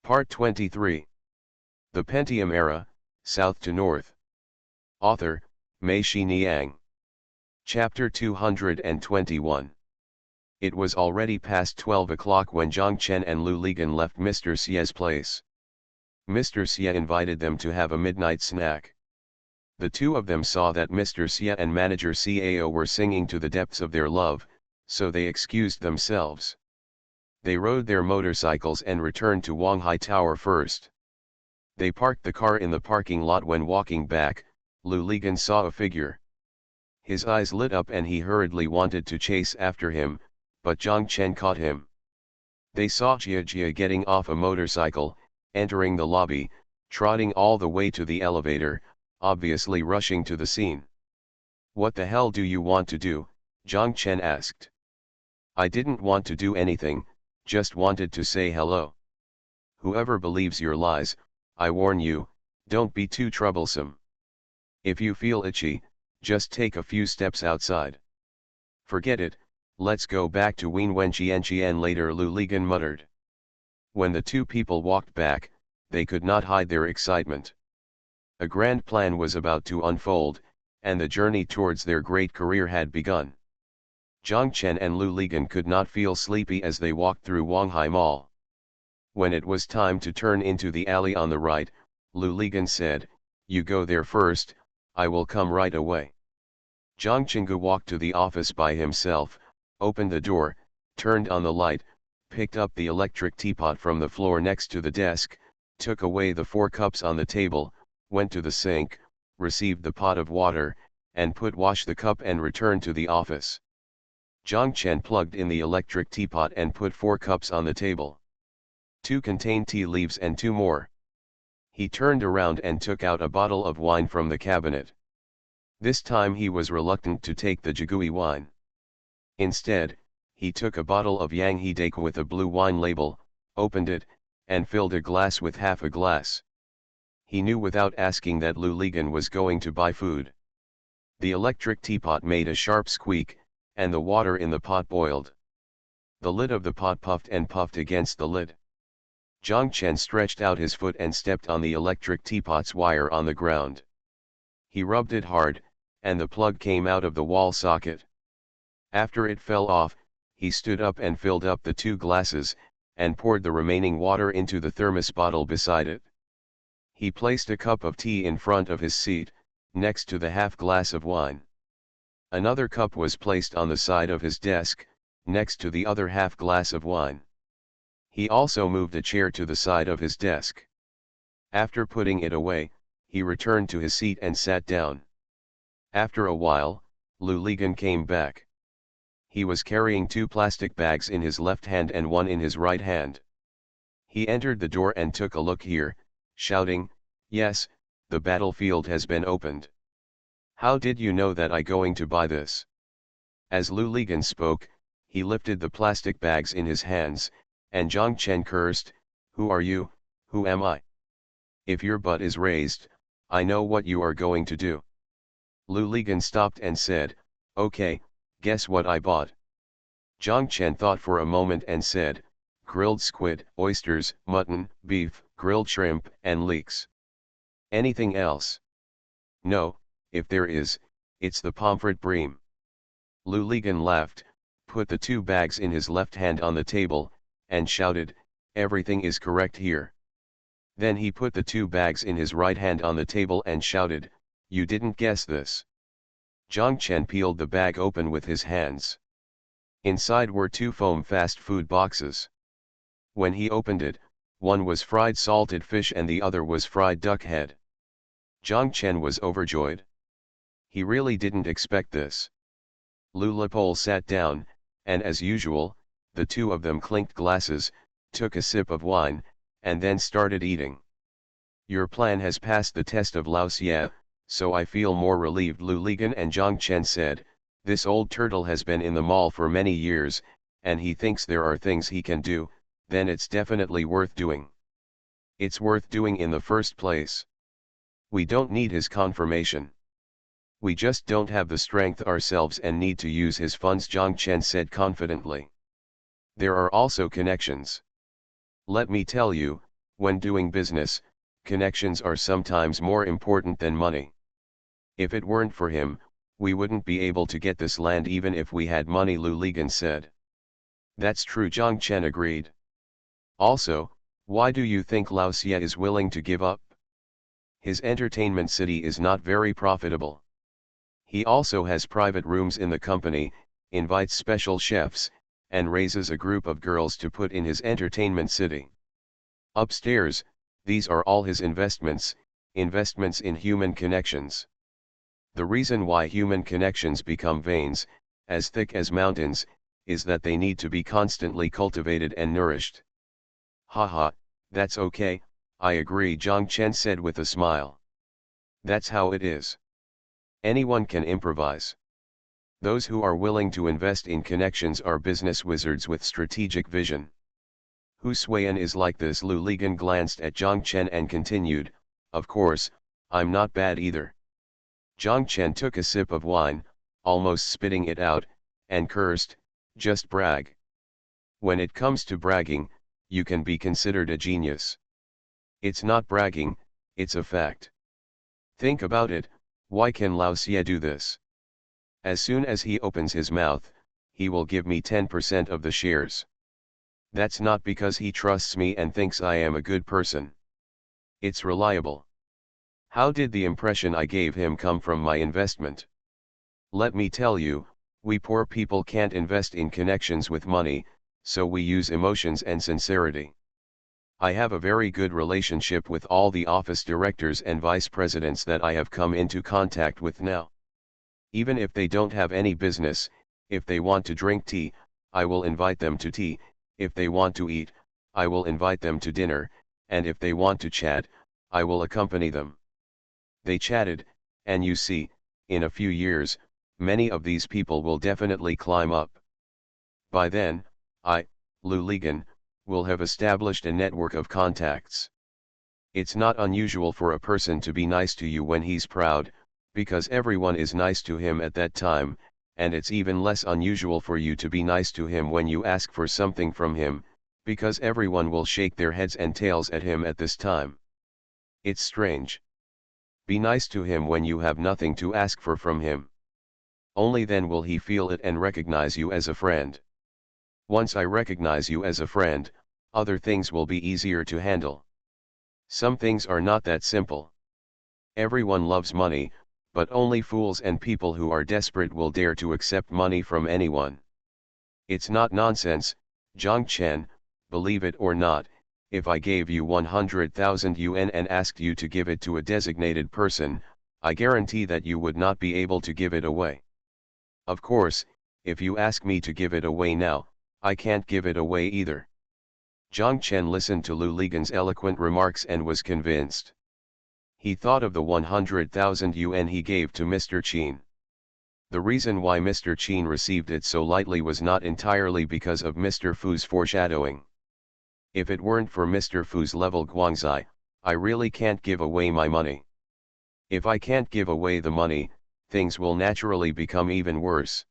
Part 23. The Pentium Era, South to North. Author, Mei-Shi Niang. Chapter 221. It was already past 12 o'clock when Zhang Chen and Lu Ligan left Mr. Xie's place. Mr. Xie invited them to have a midnight snack. The two of them saw that Mr. Xie and manager Cao were singing to the depths of their love, so they excused themselves. They rode their motorcycles and returned to Wanghai Tower first. They parked the car in the parking lot. When walking back, Lu Ligan saw a figure. His eyes lit up and he hurriedly wanted to chase after him, but Zhang Chen caught him. They saw Jia getting off a motorcycle, entering the lobby, trotting all the way to the elevator, obviously rushing to the scene. "What the hell do you want to do?" Zhang Chen asked. "I didn't want to do anything, just wanted to say hello." "Whoever believes your lies, I warn you, don't be too troublesome. If you feel itchy, just take a few steps outside." "Forget it, let's go back to Wenqian later," Lu Ligan muttered. When the two people walked back, they could not hide their excitement. A grand plan was about to unfold, and the journey towards their great career had begun. Zhang Chen and Lu Ligan could not feel sleepy as they walked through Wanghai Mall. When it was time to turn into the alley on the right, Lu Ligan said, "You go there first, I will come right away." Zhang Chengu walked to the office by himself, opened the door, turned on the light, picked up the electric teapot from the floor next to the desk, took away the 4 cups on the table, went to the sink, received the pot of water, and wash the cup and returned to the office. Zhang Chen plugged in the electric teapot and put 4 cups on the table. 2 contained tea leaves and 2 more. He turned around and took out a bottle of wine from the cabinet. This time he was reluctant to take the Jigui wine. Instead, he took a bottle of Yanghe Dake with a blue wine label, opened it, and filled a glass with half a glass. He knew without asking that Lu Ligan was going to buy food. The electric teapot made a sharp squeak, and the water in the pot boiled. The lid of the pot puffed and puffed against the lid. Zhang Chen stretched out his foot and stepped on the electric teapot's wire on the ground. He rubbed it hard, and the plug came out of the wall socket. After it fell off, he stood up and filled up the 2 glasses, and poured the remaining water into the thermos bottle beside it. He placed a cup of tea in front of his seat, next to the half glass of wine. Another cup was placed on the side of his desk, next to the other half glass of wine. He also moved a chair to the side of his desk. After putting it away, he returned to his seat and sat down. After a while, Lu Ligan came back. He was carrying 2 plastic bags in his left hand and 1 in his right hand. He entered the door and took a look here, shouting, "Yes, the battlefield has been opened. How did you know that I going to buy this?" As Lu Ligan spoke, he lifted the plastic bags in his hands, and Zhang Chen cursed, "Who are you, who am I? If your butt is raised, I know what you are going to do." Lu Ligan stopped and said, "Okay, guess what I bought?" Zhang Chen thought for a moment and said, "Grilled squid, oysters, mutton, beef, grilled shrimp, and leeks. Anything else?" "No, if there is, it's the pomfret bream." Lu Ligan laughed, put the 2 bags in his left hand on the table, and shouted, "Everything is correct here." Then he put the 2 bags in his right hand on the table and shouted, "You didn't guess this." Zhang Chen peeled the bag open with his hands. Inside were 2 foam fast food boxes. When he opened it, one was fried salted fish and the other was fried duck head. Zhang Chen was overjoyed. He really didn't expect this. Lu Lipol sat down, and as usual, the 2 of them clinked glasses, took a sip of wine, and then started eating. "Your plan has passed the test of Lao Xie, so I feel more relieved," Lu Ligan and Zhang Chen said. "This old turtle has been in the mall for many years, and he thinks there are things he can do, then it's definitely worth doing. It's worth doing in the first place. We don't need his confirmation. We just don't have the strength ourselves and need to use his funds," Zhang Chen said confidently. "There are also connections. Let me tell you, When doing business, connections are sometimes more important than money. If it weren't for him, we wouldn't be able to get this land even if we had money, Lu Ligan said. That's true, Zhang Chen agreed. Also, why do you think Lao Xie is willing to give up? His entertainment city is not very profitable. He also has private rooms in the company, invites special chefs, and raises a group of girls to put in his entertainment city. Upstairs, these are all his investments in human connections. The reason why human connections become veins, as thick as mountains, is that they need to be constantly cultivated and nourished. Haha, that's okay, I agree, Zhang Chen said with a smile. That's how it is. Anyone can improvise. Those who are willing to invest in connections are business wizards with strategic vision. Hu Suiyan is like this. Lu Ligan glanced at Zhang Chen and continued, of course, I'm not bad either. Zhang Chen took a sip of wine, almost spitting it out, and cursed, just brag. When it comes to bragging, you can be considered a genius. It's not bragging, it's a fact. Think about it, why can Lao Xie do this? As soon as he opens his mouth, he will give me 10% of the shares. That's not because he trusts me and thinks I am a good person. It's reliable. How did the impression I gave him come from my investment? Let me tell you, we poor people can't invest in connections with money, so we use emotions and sincerity. I have a very good relationship with all the office directors and vice presidents that I have come into contact with now. Even if they don't have any business, if they want to drink tea, I will invite them to tea, if they want to eat, I will invite them to dinner, and if they want to chat, I will accompany them. They chatted, and you see, in a few years, many of these people will definitely climb up. By then, I, Lu Ligan, will have established a network of contacts. It's not unusual for a person to be nice to you when he's proud, because everyone is nice to him at that time, and it's even less unusual for you to be nice to him when you ask for something from him, because everyone will shake their heads and tails at him at this time. It's strange. Be nice to him when you have nothing to ask for from him. Only then will he feel it and recognize you as a friend. Once I recognize you as a friend, other things will be easier to handle. Some things are not that simple. Everyone loves money, but only fools and people who are desperate will dare to accept money from anyone. It's not nonsense, Zhang Chen, believe it or not, if I gave you 100,000 yuan and asked you to give it to a designated person, I guarantee that you would not be able to give it away. Of course, if you ask me to give it away now, I can't give it away either. Zhang Chen listened to Lu Ligan's eloquent remarks and was convinced. He thought of the 100,000 yuan he gave to Mr. Qin. The reason why Mr. Qin received it so lightly was not entirely because of Mr. Fu's foreshadowing. If it weren't for Mr. Fu's level Guangzai, I really can't give away my money. If I can't give away the money, things will naturally become even worse.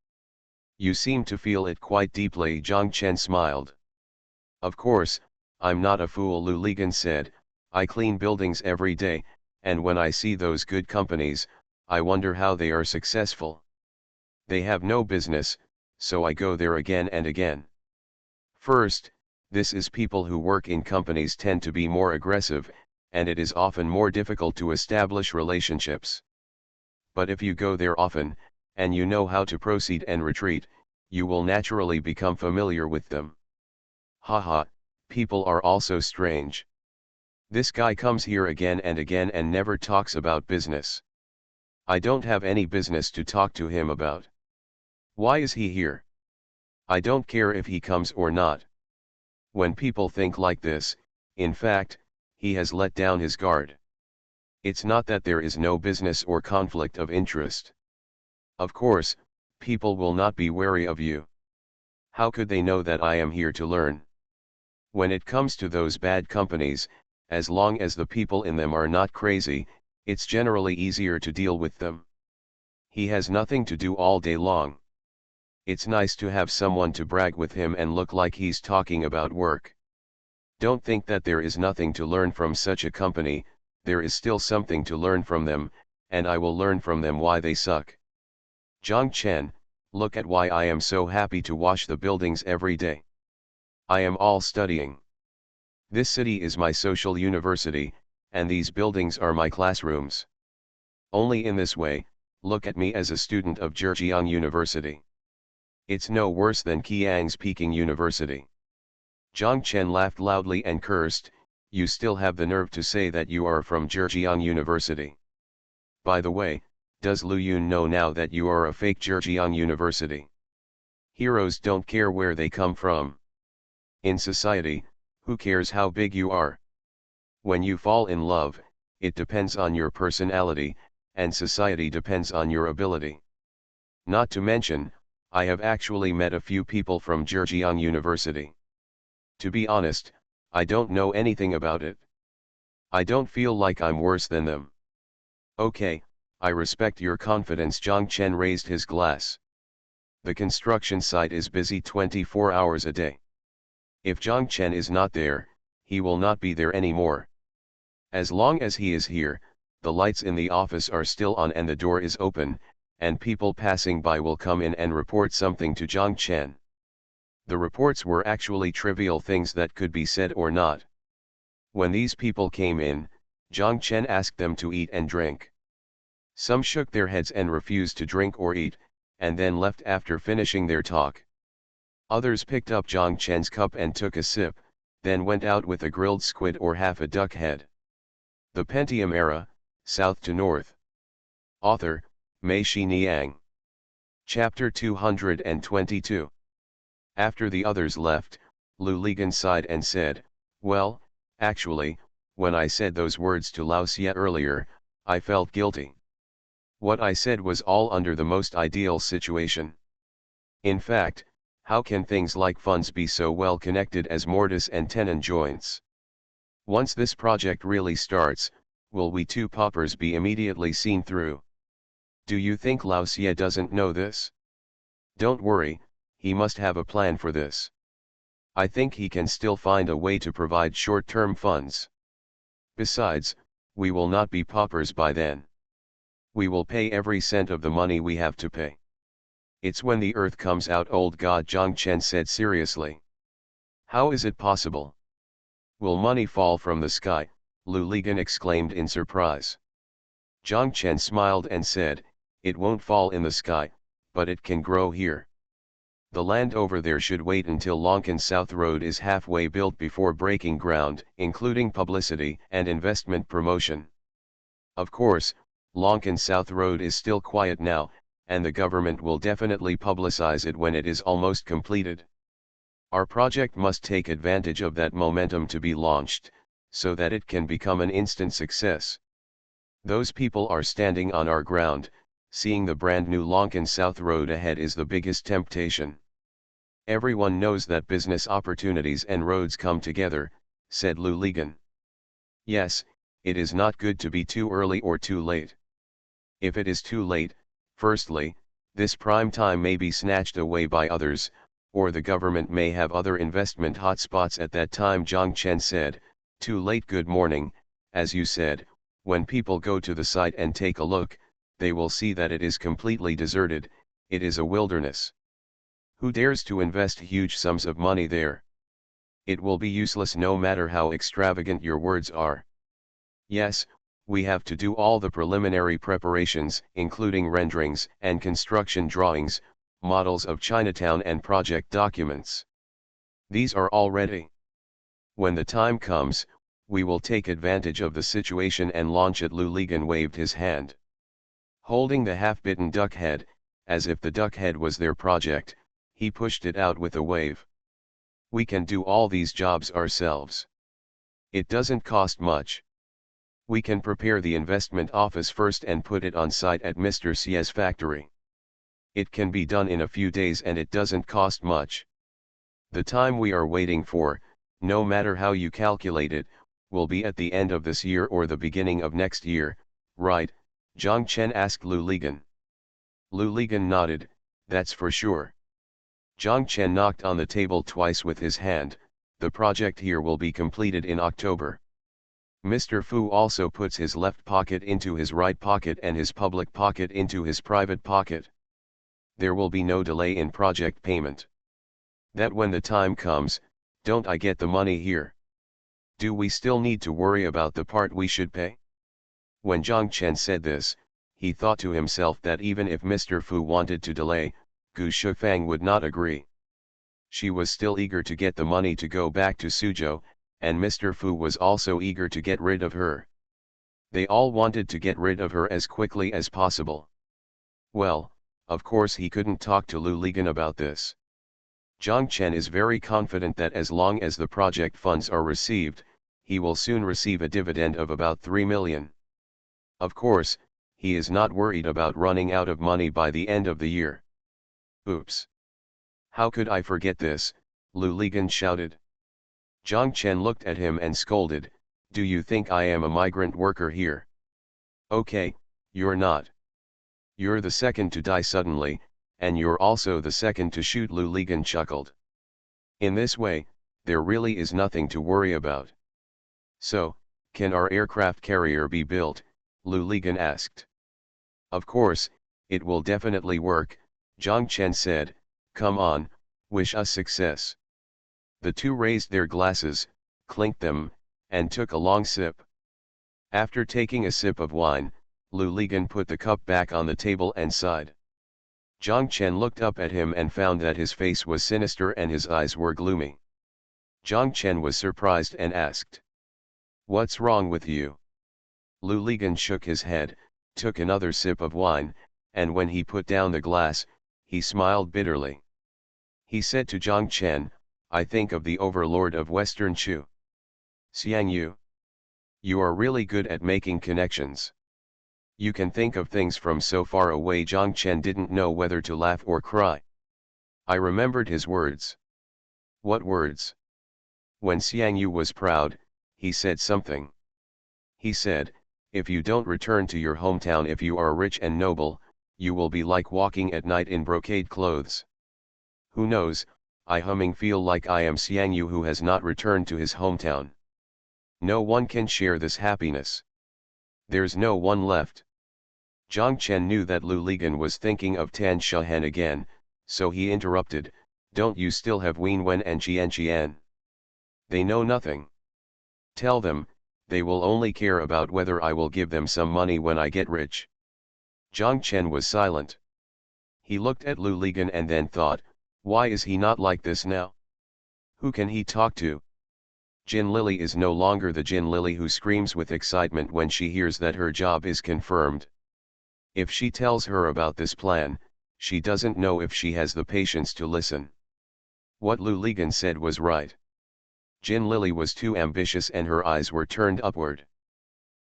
You seem to feel it quite deeply, Zhang Chen smiled. Of course, I'm not a fool, Lu Ligan said, I clean buildings every day, and when I see those good companies, I wonder how they are successful. They have no business, so I go there again and again. First, this is people who work in companies tend to be more aggressive, and it is often more difficult to establish relationships. But if you go there often, and you know how to proceed and retreat, you will naturally become familiar with them. Haha, people are also strange. This guy comes here again and again and never talks about business. I don't have any business to talk to him about. Why is he here? I don't care if he comes or not. When people think like this, in fact, he has let down his guard. It's not that there is no business or conflict of interest. Of course, people will not be wary of you. How could they know that I am here to learn? When it comes to those bad companies, as long as the people in them are not crazy, it's generally easier to deal with them. He has nothing to do all day long. It's nice to have someone to brag with him and look like he's talking about work. Don't think that there is nothing to learn from such a company, there is still something to learn from them, and I will learn from them why they suck. Zhang Chen, look at why I am so happy to wash the buildings every day. I am all studying. This city is my social university, and these buildings are my classrooms. Only in this way, look at me as a student of Zhejiang University. It's no worse than Qiang's Peking University. Zhang Chen laughed loudly and cursed, you still have the nerve to say that you are from Zhejiang University. By the way, does Lu Yun know now that you are a fake Zhejiang University? Heroes don't care where they come from. In society, who cares how big you are? When you fall in love, it depends on your personality, and society depends on your ability. Not to mention, I have actually met a few people from Zhejiang University. To be honest, I don't know anything about it. I don't feel like I'm worse than them. Okay, I respect your confidence. Zhang Chen raised his glass. The construction site is busy 24 hours a day. If Zhang Chen is not there, he will not be there anymore. As long as he is here, the lights in the office are still on and the door is open, and people passing by will come in and report something to Zhang Chen. The reports were actually trivial things that could be said or not. When these people came in, Zhang Chen asked them to eat and drink. Some shook their heads and refused to drink or eat, and then left after finishing their talk. Others picked up Zhang Chen's cup and took a sip, then went out with a grilled squid or half a duck head. The Pentium Era, South to North. Author, Mei Xiniang. Chapter 222. After the others left, Lu Ligan sighed and said, well, actually, when I said those words to Lao Xie earlier, I felt guilty. What I said was all under the most ideal situation. In fact, how can things like funds be so well connected as mortise and tenon joints? Once this project really starts, will we two paupers be immediately seen through? Do you think Lao Xie doesn't know this? Don't worry, he must have a plan for this. I think he can still find a way to provide short-term funds. Besides, we will not be paupers by then. We will pay every cent of the money we have to pay. It's when the earth comes out, old god, Zhang Chen said seriously. How is it possible? Will money fall from the sky? Lu Ligan exclaimed in surprise. Zhang Chen smiled and said, it won't fall in the sky, but it can grow here. The land over there should wait until Lonkan South Road is halfway built before breaking ground, including publicity and investment promotion. Of course, Lonkan South Road is still quiet now, and the government will definitely publicize it when it is almost completed. Our project must take advantage of that momentum to be launched, so that it can become an instant success. Those people are standing on our ground, seeing the brand new Lonkan South Road ahead is the biggest temptation. Everyone knows that business opportunities and roads come together, said Lu Ligan. Yes, it is not good to be too early or too late. If it is too late, firstly, this prime time may be snatched away by others, or the government may have other investment hotspots at that time. Zhang Chen said, too late. Good morning, as you said, when people go to the site and take a look, they will see that it is completely deserted, it is a wilderness. Who dares to invest huge sums of money there? It will be useless no matter how extravagant your words are. Yes, we have to do all the preliminary preparations, including renderings and construction drawings, models of Chinatown and project documents. These are all ready. When the time comes, we will take advantage of the situation and launch it. Lu Ligan waved his hand. Holding the half-bitten duck head, as if the duck head was their project, he pushed it out with a wave. We can do all these jobs ourselves. It doesn't cost much. We can prepare the investment office first and put it on site at Mr. Xie's factory. It can be done in a few days and it doesn't cost much. The time we are waiting for, no matter how you calculate it, will be at the end of this year or the beginning of next year, right? Zhang Chen asked Lu Ligan. Lu Ligan nodded, that's for sure. Zhang Chen knocked on the table twice with his hand, The project here will be completed in October. Mr. Fu also puts his left pocket into his right pocket and his public pocket into his private pocket. There will be no delay in project payment. That when the time comes, don't I get the money here? Do we still need to worry about the part we should pay? When Zhang Chen said this, he thought to himself that even if Mr. Fu wanted to delay, Gu Shifang would not agree. She was still eager to get the money to go back to Suzhou, and Mr. Fu was also eager to get rid of her. They all wanted to get rid of her as quickly as possible. Well, of course he couldn't talk to Lu Ligan about this. Zhang Chen is very confident that as long as the project funds are received, he will soon receive a dividend of about 3 million. Of course, he is not worried about running out of money by the end of the year. Oops! How could I forget this? Lu Ligan shouted. Zhang Chen looked at him and scolded, "Do you think I am a migrant worker here? Okay, you're not. You're the second to die suddenly, and you're also the second to shoot." Lu Ligan chuckled. In this way, there really is nothing to worry about. So, can our aircraft carrier be built? Lu Ligan asked. Of course, it will definitely work, Zhang Chen said. Come on, wish us success. The two raised their glasses, clinked them, and took a long sip. After taking a sip of wine, Lu Ligan put the cup back on the table and sighed. Zhang Chen looked up at him and found that his face was sinister and his eyes were gloomy. Zhang Chen was surprised and asked, "What's wrong with you?" Lu Ligan shook his head, took another sip of wine, and when he put down the glass, he smiled bitterly. He said to Zhang Chen, "I think of the overlord of Western Chu. Xiang Yu. You are really good at making connections. You can think of things from so far away." Zhang Chen didn't know whether to laugh or cry. I remembered his words. What words? When Xiang Yu was proud, he said something. He said, "If you don't return to your hometown if you are rich and noble, you will be like walking at night in brocade clothes." Who knows, I feel like I am Xiang Yu who has not returned to his hometown. No one can share this happiness. There's no one left. Zhang Chen knew that Lu Ligan was thinking of Tan Shahan again, so he interrupted, "Don't you still have Wen Wen and Qian? They know nothing. Tell them, they will only care about whether I will give them some money when I get rich." Zhang Chen was silent. He looked at Lu Ligan and then thought, why is he not like this now? Who can he talk to? Jin Lily is no longer the Jin Lily who screams with excitement when she hears that her job is confirmed. If she tells her about this plan, she doesn't know if she has the patience to listen. What Lu Ligan said was right. Jin Lily was too ambitious and her eyes were turned upward.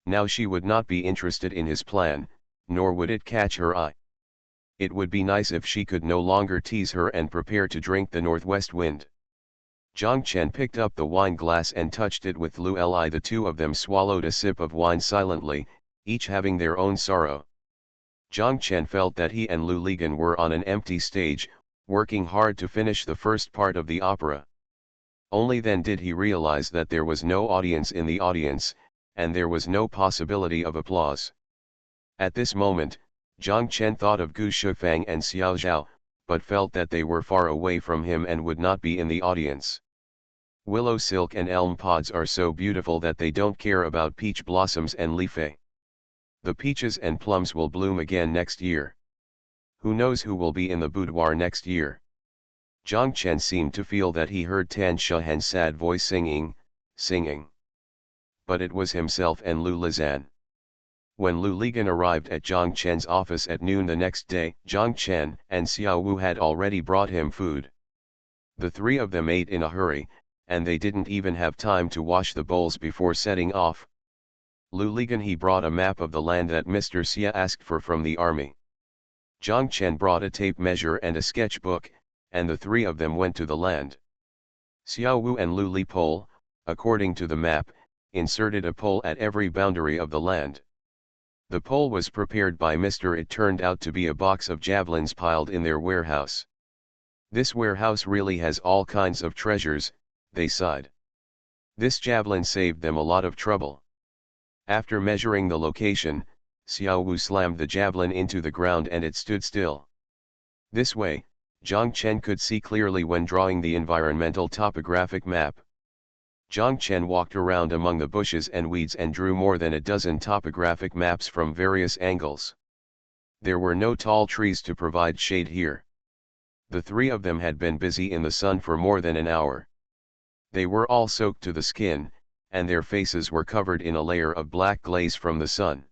Now she would not be interested in his plan, nor would it catch her eye. It would be nice if she could no longer tease her and prepare to drink the northwest wind. Zhang Chen picked up the wine glass and touched it with Lu Li. The two of them swallowed a sip of wine silently, each having their own sorrow. Zhang Chen felt that he and Lu Ligan were on an empty stage, working hard to finish the first part of the opera. Only then did he realize that there was no audience in the audience, and there was no possibility of applause. At this moment, Zhang Chen thought of Gu Shifang and Xiao Zhao, but felt that they were far away from him and would not be in the audience. Willow silk and elm pods are so beautiful that they don't care about peach blossoms and leafy. The peaches and plums will bloom again next year. Who knows who will be in the boudoir next year? Zhang Chen seemed to feel that he heard Tan Shahan's sad voice singing. But it was himself and Lu Lizan. When Lu Ligan arrived at Zhang Chen's office at noon the next day, Zhang Chen and Xiao Wu had already brought him food. The three of them ate in a hurry, and they didn't even have time to wash the bowls before setting off. Lu Ligan he brought a map of the land that Mr. Xia asked for from the army. Zhang Chen brought a tape measure and a sketchbook, and the three of them went to the land. Xiao Wu and Lu Li Pole, according to the map, inserted a pole at every boundary of the land. The pole was prepared by Mr. It turned out to be a box of javelins piled in their warehouse. This warehouse really has all kinds of treasures, they sighed. This javelin saved them a lot of trouble. After measuring the location, Xiao Wu slammed the javelin into the ground and it stood still. This way, Zhang Chen could see clearly when drawing the environmental topographic map. Zhang Chen walked around among the bushes and weeds and drew more than a dozen topographic maps from various angles. There were no tall trees to provide shade here. The three of them had been busy in the sun for more than an hour. They were all soaked to the skin, and their faces were covered in a layer of black glaze from the sun.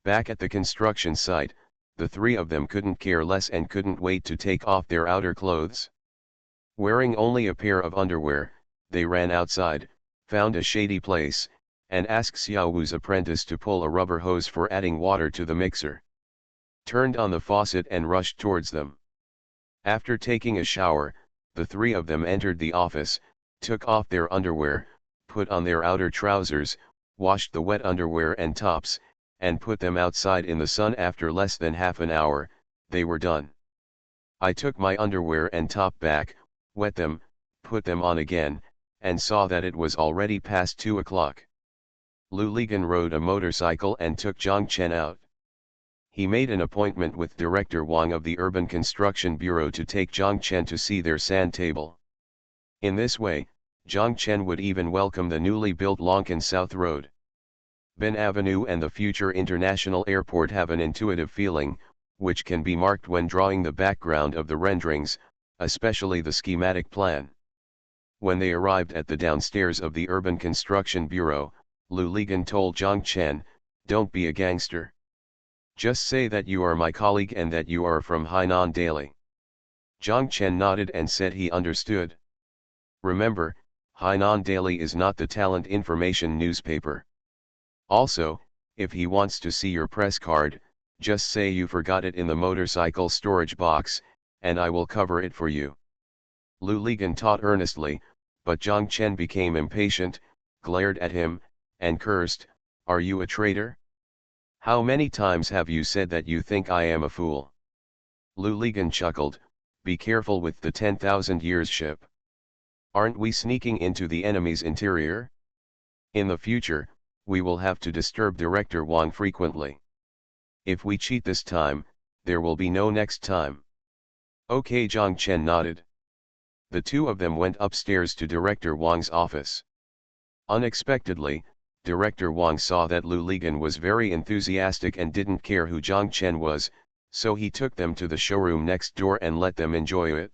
Back at the construction site, the three of them couldn't care less and couldn't wait to take off their outer clothes. Wearing only a pair of underwear, they ran outside, found a shady place, and asked Xiao Wu's apprentice to pull a rubber hose for adding water to the mixer. Turned on the faucet and rushed towards them. After taking a shower, the three of them entered the office, took off their underwear, put on their outer trousers, washed the wet underwear and tops, and put them outside in the sun. After less than half an hour, they were done. I took my underwear and top back, wet them, put them on again, and saw that it was already past 2 o'clock. Lu Ligan rode a motorcycle and took Zhang Chen out. He made an appointment with Director Wang of the Urban Construction Bureau to take Zhang Chen to see their sand table. In this way, Zhang Chen would even welcome the newly built Longkan South Road. Ben Avenue and the future international airport have an intuitive feeling, which can be marked when drawing the background of the renderings, especially the schematic plan. When they arrived at the downstairs of the Urban Construction Bureau, Lu Ligan told Zhang Chen, "Don't be a gangster. Just say that you are my colleague and that you are from Hainan Daily." Zhang Chen nodded and said he understood. Remember, Hainan Daily is not the talent information newspaper. Also, if he wants to see your press card, just say you forgot it in the motorcycle storage box, and I will cover it for you. Lu Ligan taught earnestly, but Zhang Chen became impatient, glared at him, and cursed, "Are you a traitor? How many times have you said that you think I am a fool?" Lu Ligan chuckled, "Be careful with the 10,000 years ship. Aren't we sneaking into the enemy's interior? In the future, we will have to disturb Director Wang frequently. If we cheat this time, there will be no next time." Okay, Zhang Chen nodded. The two of them went upstairs to Director Wang's office. Unexpectedly, Director Wang saw that Lu Ligan was very enthusiastic and didn't care who Zhang Chen was, so he took them to the showroom next door and let them enjoy it.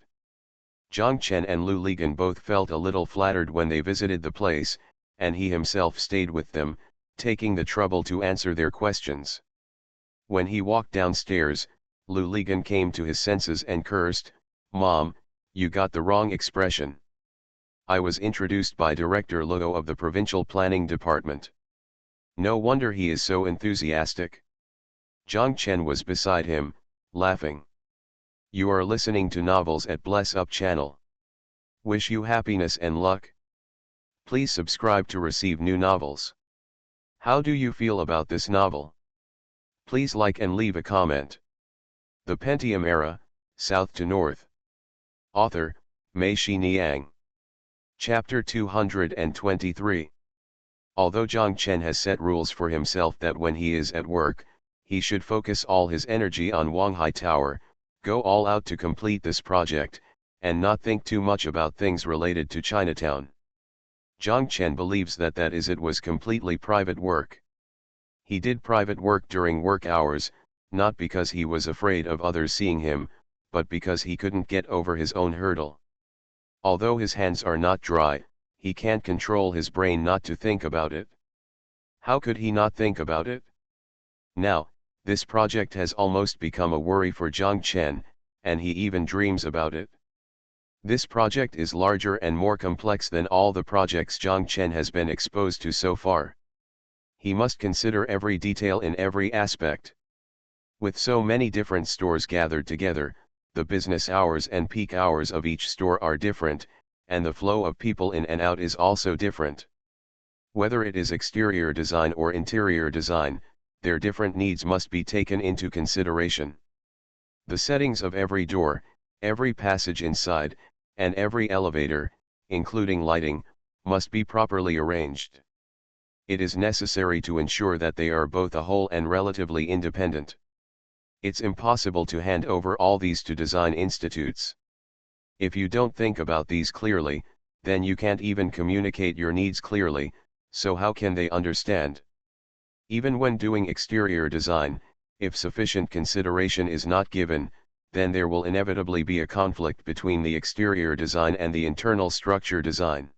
Zhang Chen and Lu Ligan both felt a little flattered when they visited the place, and he himself stayed with them, taking the trouble to answer their questions. When he walked downstairs, Lu Ligan came to his senses and cursed, "Mom, you got the wrong expression. I was introduced by Director Luo of the Provincial Planning Department. No wonder he is so enthusiastic." Zhang Chen was beside him, laughing. "You are listening to novels at Bless Up channel. Wish you happiness and luck. Please subscribe to receive new novels. How do you feel about this novel? Please like and leave a comment." The Pentium Era, South to North. Author, Mei Xiniang. Chapter 223. Although Zhang Chen has set rules for himself that when he is at work, he should focus all his energy on Wanghai Tower, go all out to complete this project, and not think too much about things related to Chinatown. Zhang Chen believes that it was completely private work. He did private work during work hours, not because he was afraid of others seeing him, but because he couldn't get over his own hurdle. Although his hands are not dry, he can't control his brain not to think about it. How could he not think about it? Now, this project has almost become a worry for Zhang Chen, and he even dreams about it. This project is larger and more complex than all the projects Zhang Chen has been exposed to so far. He must consider every detail in every aspect. With so many different stores gathered together, the business hours and peak hours of each store are different, and the flow of people in and out is also different. Whether it is exterior design or interior design, their different needs must be taken into consideration. The settings of every door, every passage inside, and every elevator, including lighting, must be properly arranged. It is necessary to ensure that they are both a whole and relatively independent. It's impossible to hand over all these to design institutes. If you don't think about these clearly, then you can't even communicate your needs clearly, so how can they understand? Even when doing exterior design, if sufficient consideration is not given, then there will inevitably be a conflict between the exterior design and the internal structure design.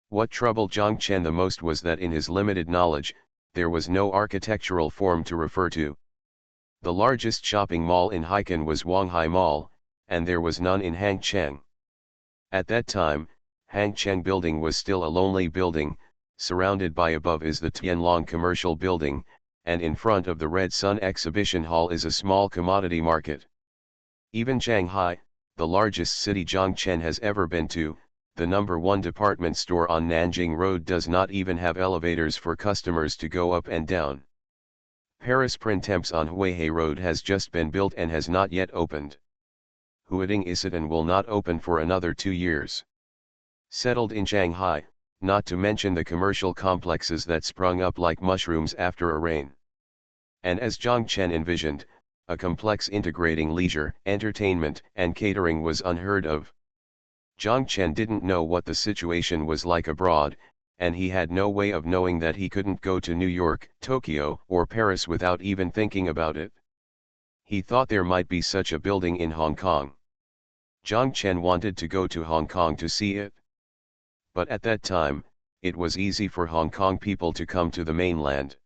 What troubled Zhang Chen the most was that in his limited knowledge, there was no architectural form to refer to. The largest shopping mall in Haikan was Wanghai Mall, and there was none in Hangcheng. At that time, Hangcheng Building was still a lonely building, surrounded by above is the Tianlong Commercial Building, and in front of the Red Sun Exhibition Hall is a small commodity market. Even Shanghai, the largest city Zhang Chen has ever been to, the #1 department store on Nanjing Road does not even have elevators for customers to go up and down. Paris Printemps on Huihai Road has just been built and has not yet opened. Huading Isitan will not open for another 2 years. Settled in Shanghai, not to mention the commercial complexes that sprung up like mushrooms after a rain. And as Zhang Chen envisioned, a complex integrating leisure, entertainment, and catering was unheard of. Zhang Chen didn't know what the situation was like abroad, and he had no way of knowing that he couldn't go to New York, Tokyo, or Paris without even thinking about it. He thought there might be such a building in Hong Kong. Zhang Chen wanted to go to Hong Kong to see it. But at that time, it was easy for Hong Kong people to come to the mainland.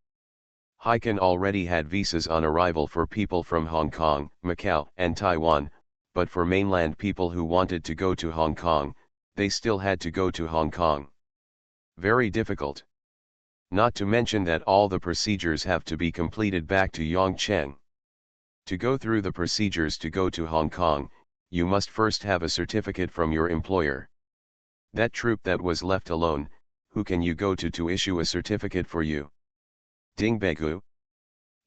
Haikan already had visas on arrival for people from Hong Kong, Macau, and Taiwan, but for mainland people who wanted to go to Hong Kong, they still had to go to Hong Kong. Very difficult. Not to mention that all the procedures have to be completed back to Yongcheng. To go through the procedures to go to Hong Kong, you must first have a certificate from your employer. That troop that was left alone, who can you go to issue a certificate for you? Ding Begu.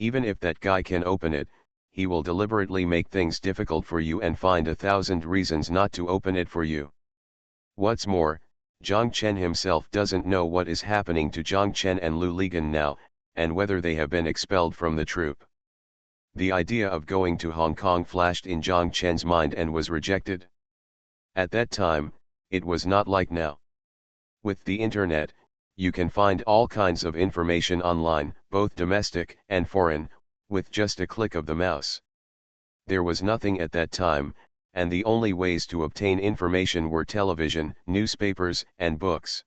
Even if that guy can open it, he will deliberately make things difficult for you and find 1,000 reasons not to open it for you. What's more, Zhang Chen himself doesn't know what is happening to Zhang Chen and Lu Ligan now, and whether they have been expelled from the troop. The idea of going to Hong Kong flashed in Zhang Chen's mind and was rejected. At that time, it was not like now. With the internet, you can find all kinds of information online, both domestic and foreign, with just a click of the mouse. There was nothing at that time, and the only ways to obtain information were television, newspapers, and books.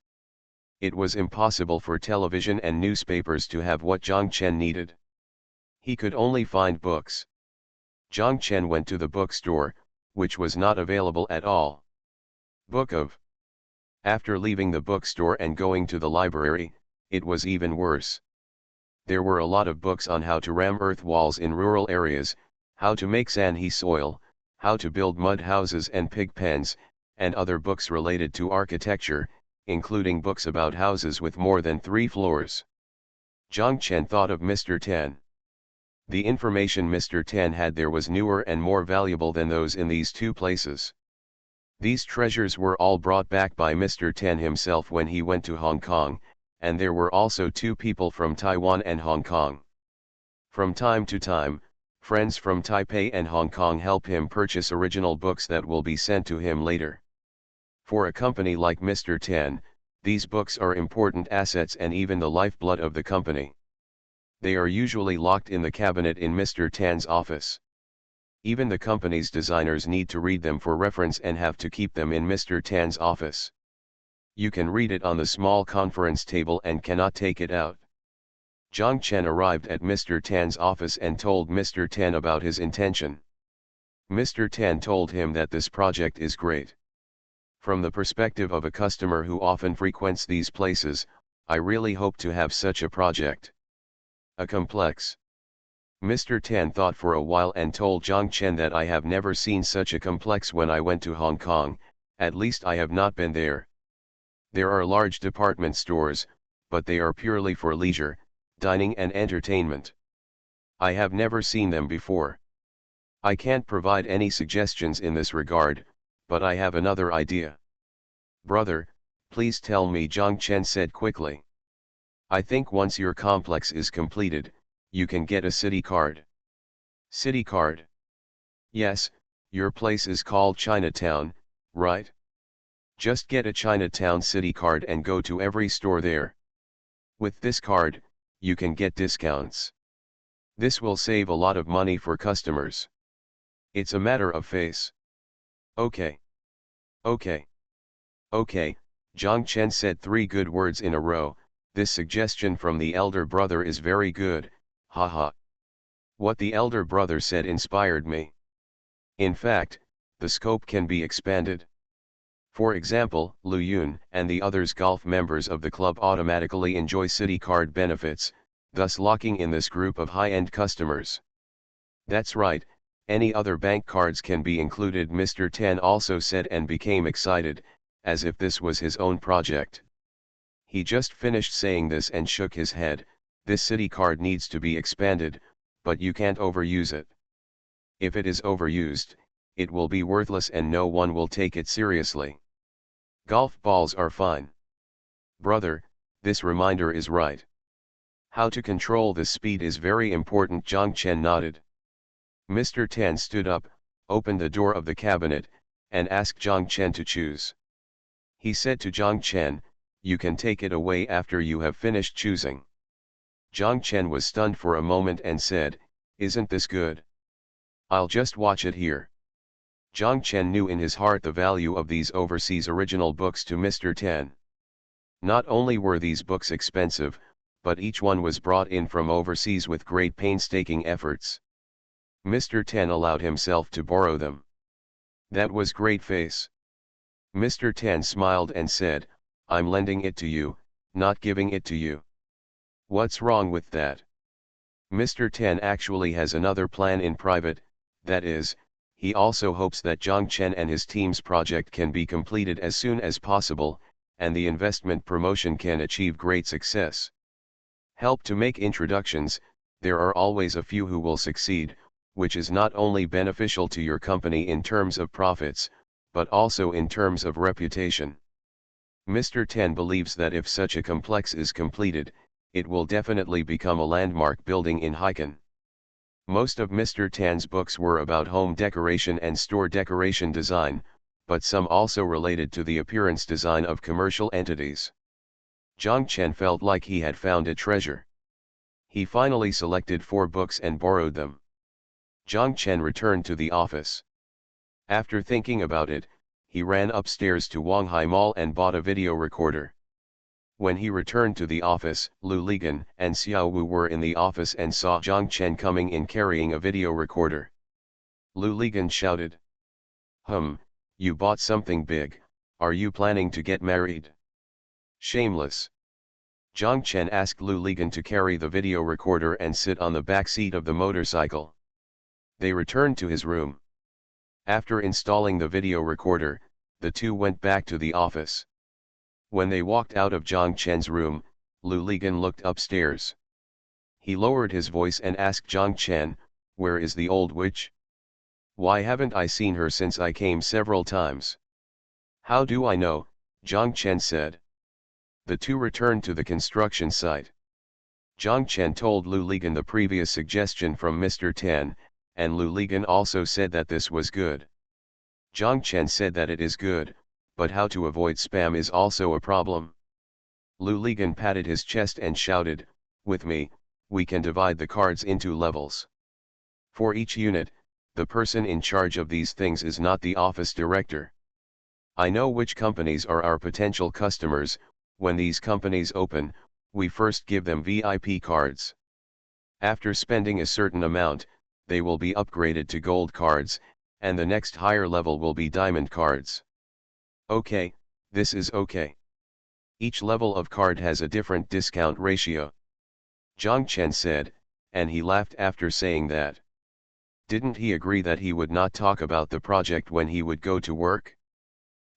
It was impossible for television and newspapers to have what Zhang Chen needed. He could only find books. Zhang Chen went to the bookstore, which was not available at all. Book of. After leaving the bookstore and going to the library, it was even worse. There were a lot of books on how to ram earth walls in rural areas, how to make sandy soil, how to build mud houses and pig pens, and other books related to architecture, including books about houses with more than 3 floors. Zhang Chen thought of Mr. Tan. The information Mr. Tan had there was newer and more valuable than those in these 2 places. These treasures were all brought back by Mr. Tan himself when he went to Hong Kong, and there were also 2 people from Taiwan and Hong Kong. From time to time, friends from Taipei and Hong Kong help him purchase original books that will be sent to him later. For a company like Mr. Tan, these books are important assets and even the lifeblood of the company. They are usually locked in the cabinet in Mr. Tan's office. Even the company's designers need to read them for reference and have to keep them in Mr. Tan's office. You can read it on the small conference table and cannot take it out. Zhang Chen arrived at Mr. Tan's office and told Mr. Tan about his intention. Mr. Tan told him that this project is great. From the perspective of a customer who often frequents these places, I really hope to have such a project. A complex. Mr. Tan thought for a while and told Zhang Chen that I have never seen such a complex when I went to Hong Kong, at least I have not been there. There are large department stores, but they are purely for leisure, dining and entertainment. I have never seen them before. I can't provide any suggestions in this regard, but I have another idea. Brother, Please tell me, Zhang Chen said quickly. I think once your complex is completed, you can get a city card. City card? Yes, your place is called Chinatown, right? Just get a Chinatown city card and go to every store there. With this card, you can get discounts. This will save a lot of money for customers. It's a matter of face. Okay. Okay. Okay, Zhang Chen said 3 good words in a row. This suggestion from the elder brother is very good, haha. What the elder brother said inspired me. In fact, the scope can be expanded. For example, Lu Yun and the others golf members of the club automatically enjoy city card benefits, thus locking in this group of high-end customers. That's right, any other bank cards can be included, Mr. Tan also said, and became excited, as if this was his own project. He just finished saying this and shook his head. This city card needs to be expanded, but you can't overuse it. If it is overused, it will be worthless and no one will take it seriously. Golf balls are fine. Brother, this reminder is right. How to control the speed is very important, Zhang Chen nodded. Mr. Tan stood up, opened the door of the cabinet, and asked Zhang Chen to choose. He said to Zhang Chen, you can take it away after you have finished choosing. Zhang Chen was stunned for a moment and said, isn't this good? I'll just watch it here. Zhang Chen knew in his heart the value of these overseas original books to Mr. Tan. Not only were these books expensive, but each one was brought in from overseas with great painstaking efforts. Mr. Tan allowed himself to borrow them. That was great face. Mr. Tan smiled and said, I'm lending it to you, not giving it to you. What's wrong with that? Mr. Tan actually has another plan in private, that is, he also hopes that Zhang Chen and his team's project can be completed as soon as possible, and the investment promotion can achieve great success. Help to make introductions, there are always a few who will succeed, which is not only beneficial to your company in terms of profits, but also in terms of reputation. Mr. Tan believes that if such a complex is completed, it will definitely become a landmark building in Haikan. Most of Mr. Tan's books were about home decoration and store decoration design, but some also related to the appearance design of commercial entities. Zhang Chen felt like he had found a treasure. He finally selected 4 books and borrowed them. Zhang Chen returned to the office. After thinking about it, he ran upstairs to Wanghai Mall and bought a video recorder. When he returned to the office, Lu Ligan and Xiao Wu were in the office and saw Zhang Chen coming in carrying a video recorder. Lu Ligan shouted. You bought something big, are you planning to get married? Shameless. Zhang Chen asked Lu Ligan to carry the video recorder and sit on the back seat of the motorcycle. They returned to his room. After installing the video recorder, the two went back to the office. When they walked out of Zhang Chen's room, Lu Ligan looked upstairs. He lowered his voice and asked Zhang Chen, where is the old witch? Why haven't I seen her since I came several times? How do I know? Zhang Chen said. The two returned to the construction site. Zhang Chen told Lu Ligan the previous suggestion from Mr. Tan, and Lu Ligan also said that this was good. Zhang Chen said that it is good, but how to avoid spam is also a problem. Lu Ligan patted his chest and shouted, with me, we can divide the cards into levels. For each unit, the person in charge of these things is not the office director. I know which companies are our potential customers. When these companies open, we first give them VIP cards. After spending a certain amount, they will be upgraded to gold cards, and the next higher level will be diamond cards. Okay, this is okay. Each level of card has a different discount ratio. Zhang Chen said, and he laughed after saying that. Didn't he agree that he would not talk about the project when he would go to work?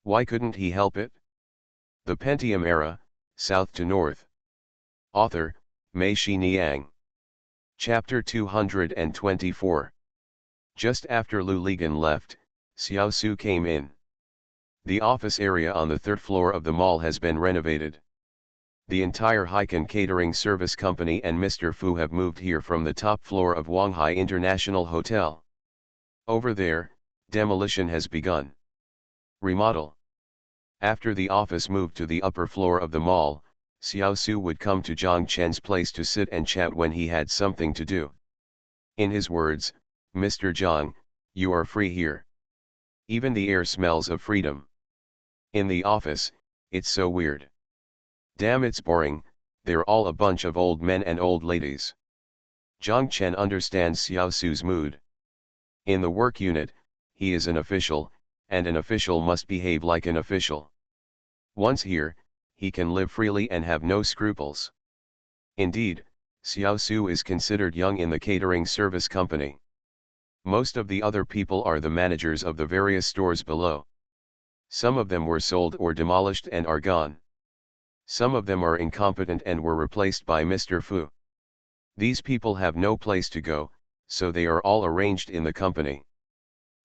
Why couldn't he help it? The Pentium Era, South to North. Author, Mei Xiniang. Chapter 224. Just after Lu Ligan left, Xiao Su came in. The office area on the third floor of the mall has been renovated. The entire Hiken Catering Service Company and Mr. Fu have moved here from the top floor of Wanghai International Hotel. Over there, demolition has begun. Remodel. After the office moved to the upper floor of the mall, Xiao Su would come to Zhang Chen's place to sit and chat when he had something to do. In his words, "Mr. Zhang, you are free here. Even the air smells of freedom. In the office, it's so weird. Damn, it's boring, they're all a bunch of old men and old ladies." Zhang Chen understands Xiao Su's mood. In the work unit, he is an official, and an official must behave like an official. Once here, he can live freely and have no scruples. Indeed, Xiao Su is considered young in the catering service company. Most of the other people are the managers of the various stores below. Some of them were sold or demolished and are gone. Some of them are incompetent and were replaced by Mr. Fu. These people have no place to go, so they are all arranged in the company.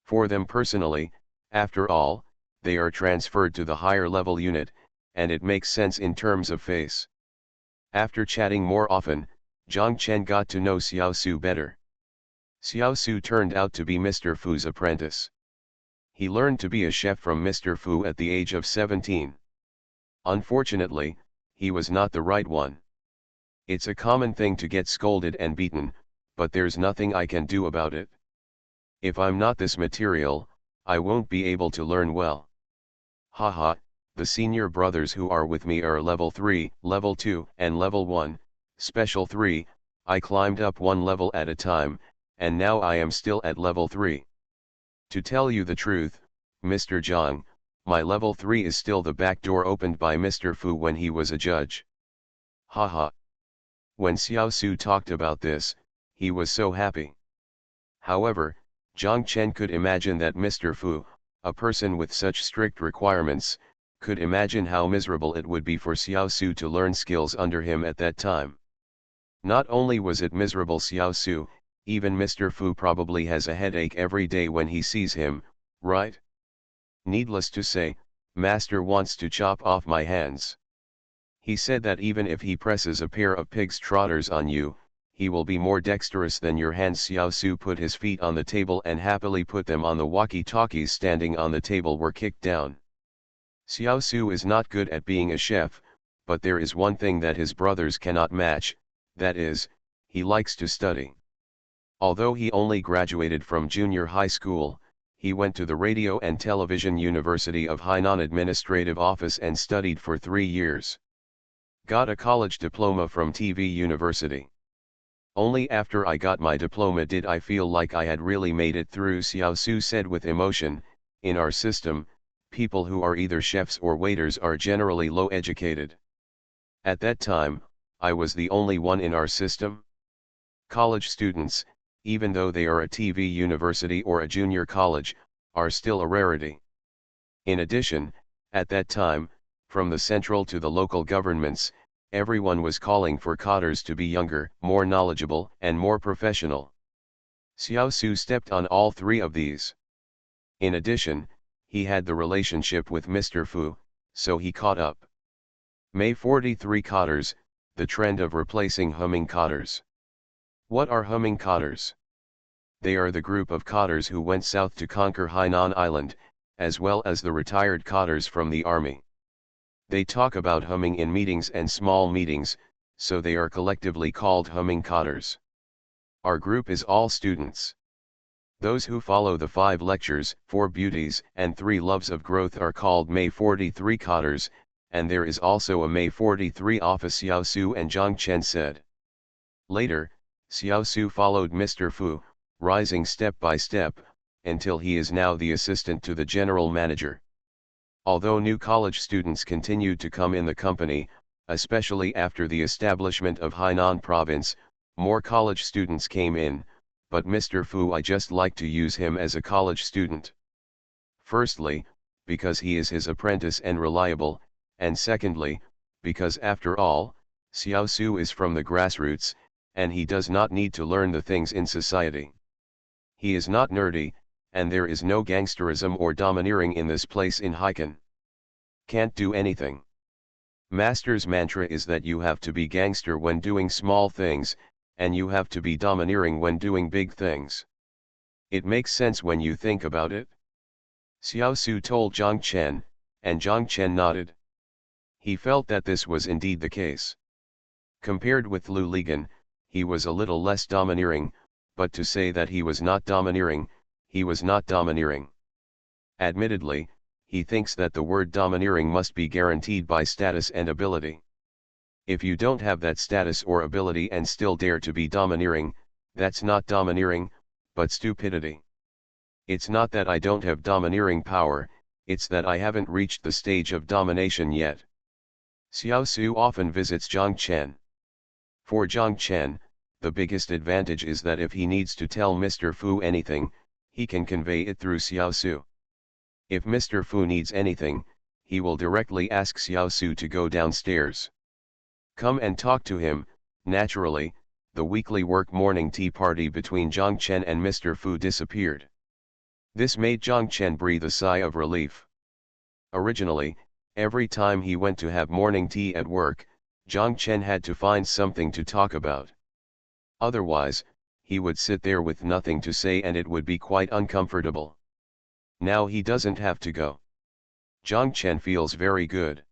For them personally, after all, they are transferred to the higher level unit, and it makes sense in terms of face. After chatting more often, Zhang Chen got to know Xiao Su better. Xiao Su turned out to be Mr. Fu's apprentice. He learned to be a chef from Mr. Fu at the age of 17. Unfortunately, he was not the right one. It's a common thing to get scolded and beaten, but there's nothing I can do about it. If I'm not this material, I won't be able to learn well. Haha, the senior brothers who are with me are level 3, level 2, and level 1, special 3, I climbed up one level at a time, and now I am still at level 3. To tell you the truth, Mr. Zhang, my level 3 is still the back door opened by Mr. Fu when he was a judge. Haha. When Xiao Su talked about this, he was so happy. However, Zhang Chen could imagine that Mr. Fu, a person with such strict requirements, could imagine how miserable it would be for Xiao Su to learn skills under him at that time. Not only was it miserable Xiao Su, even Mr. Fu probably has a headache every day when he sees him, right? Needless to say, Master wants to chop off my hands. He said that even if he presses a pair of pig's trotters on you, he will be more dexterous than your hands. Xiao Su put his feet on the table and happily put them on the walkie-talkies standing on the table were kicked down. Xiao Su is not good at being a chef, but there is one thing that his brothers cannot match, that is, he likes to study. Although he only graduated from junior high school, he went to the Radio and Television University of Hainan Administrative Office and studied for 3 years. Got a college diploma from TV University. Only after I got my diploma did I feel like I had really made it through, Xiao Su said with emotion. In our system, people who are either chefs or waiters are generally low educated. At that time, I was the only one in our system. College students, even though they are a TV university or a junior college, are still a rarity. In addition, at that time, from the central to the local governments, everyone was calling for cadres to be younger, more knowledgeable, and more professional. Xiao Su stepped on all 3 of these. In addition, he had the relationship with Mr. Fu, so he caught up. May 43 cadres, the trend of replacing humming cadres. What are humming cadres? They are the group of cadres who went south to conquer Hainan Island, as well as the retired cadres from the army. They talk about humming in meetings and small meetings, so they are collectively called humming cadres. Our group is all students. Those who follow the 5 lectures, 4 beauties, and 3 loves of growth are called May 43 cadres, and there is also a May 43 office, Xiao Su and Zhang Chen said. Later, Xiao Su followed Mr. Fu, rising step by step, until he is now the assistant to the general manager. Although new college students continued to come in the company, especially after the establishment of Hainan province, more college students came in, but Mr. Fu, I just like to use him as a college student. Firstly, because he is his apprentice and reliable, and secondly, because after all, Xiao Su is from the grassroots, and he does not need to learn the things in society. He is not nerdy, and there is no gangsterism or domineering in this place in Hiken. Can't do anything. Master's mantra is that you have to be gangster when doing small things, and you have to be domineering when doing big things. It makes sense when you think about it. Xiao Su told Zhang Chen, and Zhang Chen nodded. He felt that this was indeed the case. Compared with Lu Ligan, he was a little less domineering, but to say that he was not domineering, he was not domineering. Admittedly, he thinks that the word domineering must be guaranteed by status and ability. If you don't have that status or ability and still dare to be domineering, that's not domineering, but stupidity. It's not that I don't have domineering power, it's that I haven't reached the stage of domination yet. Xiao Su often visits Zhang Chen. For Zhang Chen, the biggest advantage is that if he needs to tell Mr. Fu anything, he can convey it through Xiao Su. If Mr. Fu needs anything, he will directly ask Xiao Su to go downstairs. Come and talk to him. Naturally, the weekly work morning tea party between Zhang Chen and Mr. Fu disappeared. This made Zhang Chen breathe a sigh of relief. Originally, every time he went to have morning tea at work, Zhang Chen had to find something to talk about. Otherwise, he would sit there with nothing to say and it would be quite uncomfortable. Now he doesn't have to go. Zhang Chen feels very good.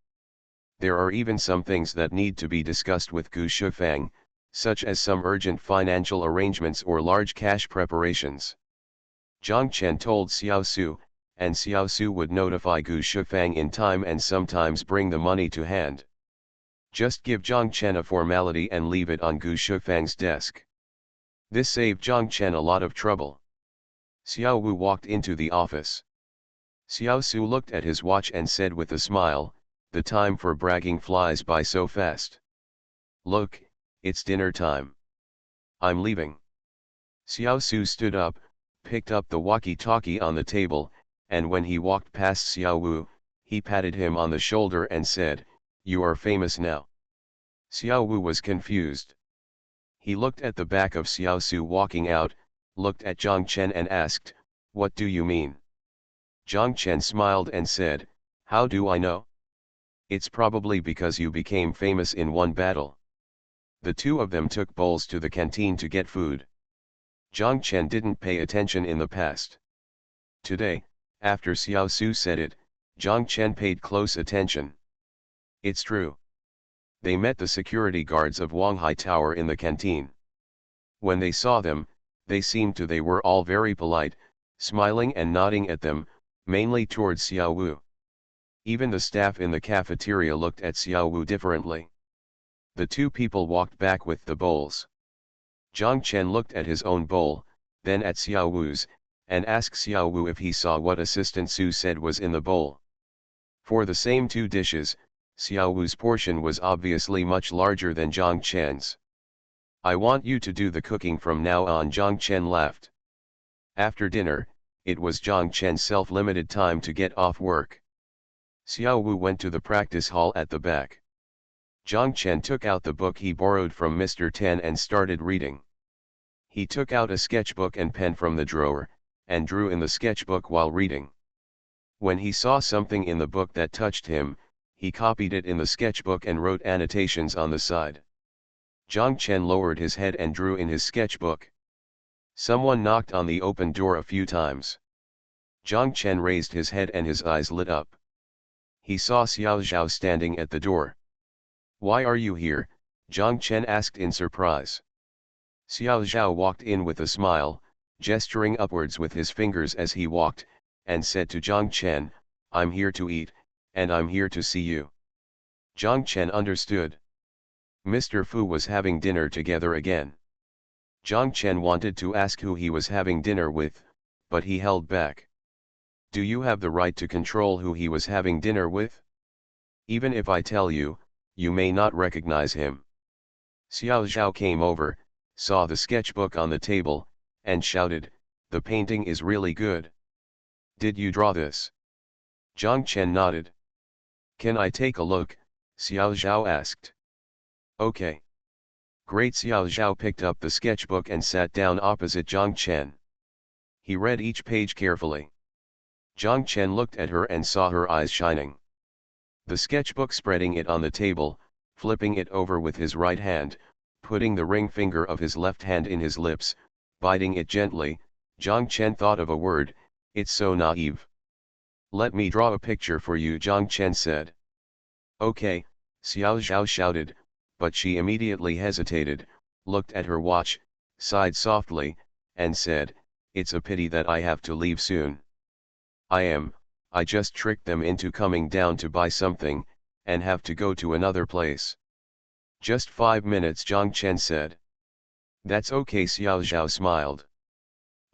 There are even some things that need to be discussed with Gu Shifang, such as some urgent financial arrangements or large cash preparations. Zhang Chen told Xiao Su, and Xiao Su would notify Gu Shifang in time and sometimes bring the money to hand. Just give Zhang Chen a formality and leave it on Gu Shifang's desk. This saved Zhang Chen a lot of trouble. Xiao Wu walked into the office. Xiao Su looked at his watch and said with a smile, "The time for bragging flies by so fast. Look, it's dinner time. I'm leaving." Xiao Su stood up, picked up the walkie-talkie on the table, and when he walked past Xiao Wu, he patted him on the shoulder and said, "You are famous now." Xiao Wu was confused. He looked at the back of Xiao Su walking out, looked at Zhang Chen and asked, "What do you mean?" Zhang Chen smiled and said, "How do I know? It's probably because you became famous in one battle." The two of them took bowls to the canteen to get food. Zhang Chen didn't pay attention in the past. Today, after Xiao Su said it, Zhang Chen paid close attention. It's true. They met the security guards of Wanghai Tower in the canteen. When they saw them, they were all very polite, smiling and nodding at them, mainly towards Xiao Wu. Even the staff in the cafeteria looked at Xiao Wu differently. The two people walked back with the bowls. Zhang Chen looked at his own bowl, then at Xiao Wu's, and asked Xiao Wu if he saw what Assistant Su said was in the bowl. For the same two dishes, Xiao Wu's portion was obviously much larger than Zhang Chen's. "I want you to do the cooking from now on," Zhang Chen laughed. After dinner, it was Zhang Chen's self-limited time to get off work. Xiao Wu went to the practice hall at the back. Zhang Chen took out the book he borrowed from Mr. Ten and started reading. He took out a sketchbook and pen from the drawer, and drew in the sketchbook while reading. When he saw something in the book that touched him, he copied it in the sketchbook and wrote annotations on the side. Zhang Chen lowered his head and drew in his sketchbook. Someone knocked on the open door a few times. Zhang Chen raised his head and his eyes lit up. He saw Xiao Zhao standing at the door. "Why are you here?" Zhang Chen asked in surprise. Xiao Zhao walked in with a smile, gesturing upwards with his fingers as he walked, and said to Zhang Chen, "I'm here to eat, and I'm here to see you." Zhang Chen understood. Mr. Fu was having dinner together again. Zhang Chen wanted to ask who he was having dinner with, but he held back. "Do you have the right to control who he was having dinner with? Even if I tell you, you may not recognize him." Xiao Zhao came over, saw the sketchbook on the table, and shouted, "The painting is really good. Did you draw this?" Zhang Chen nodded. "Can I take a look?" Xiao Zhao asked. "Okay." Great. Xiao Zhao picked up the sketchbook and sat down opposite Zhang Chen. He read each page carefully. Jiang Chen looked at her and saw her eyes shining. The sketchbook, spreading it on the table, flipping it over with his right hand, putting the ring finger of his left hand in his lips, biting it gently, Jiang Chen thought of a word, "It's so naive." "Let me draw a picture for you," Jiang Chen said. "Okay," Xiao Zhao shouted, but she immediately hesitated, looked at her watch, sighed softly, and said, "It's a pity that I have to leave soon. I just tricked them into coming down to buy something, and have to go to another place." "Just 5 minutes," Jiang Chen said. "That's okay," Xiao Zhao smiled.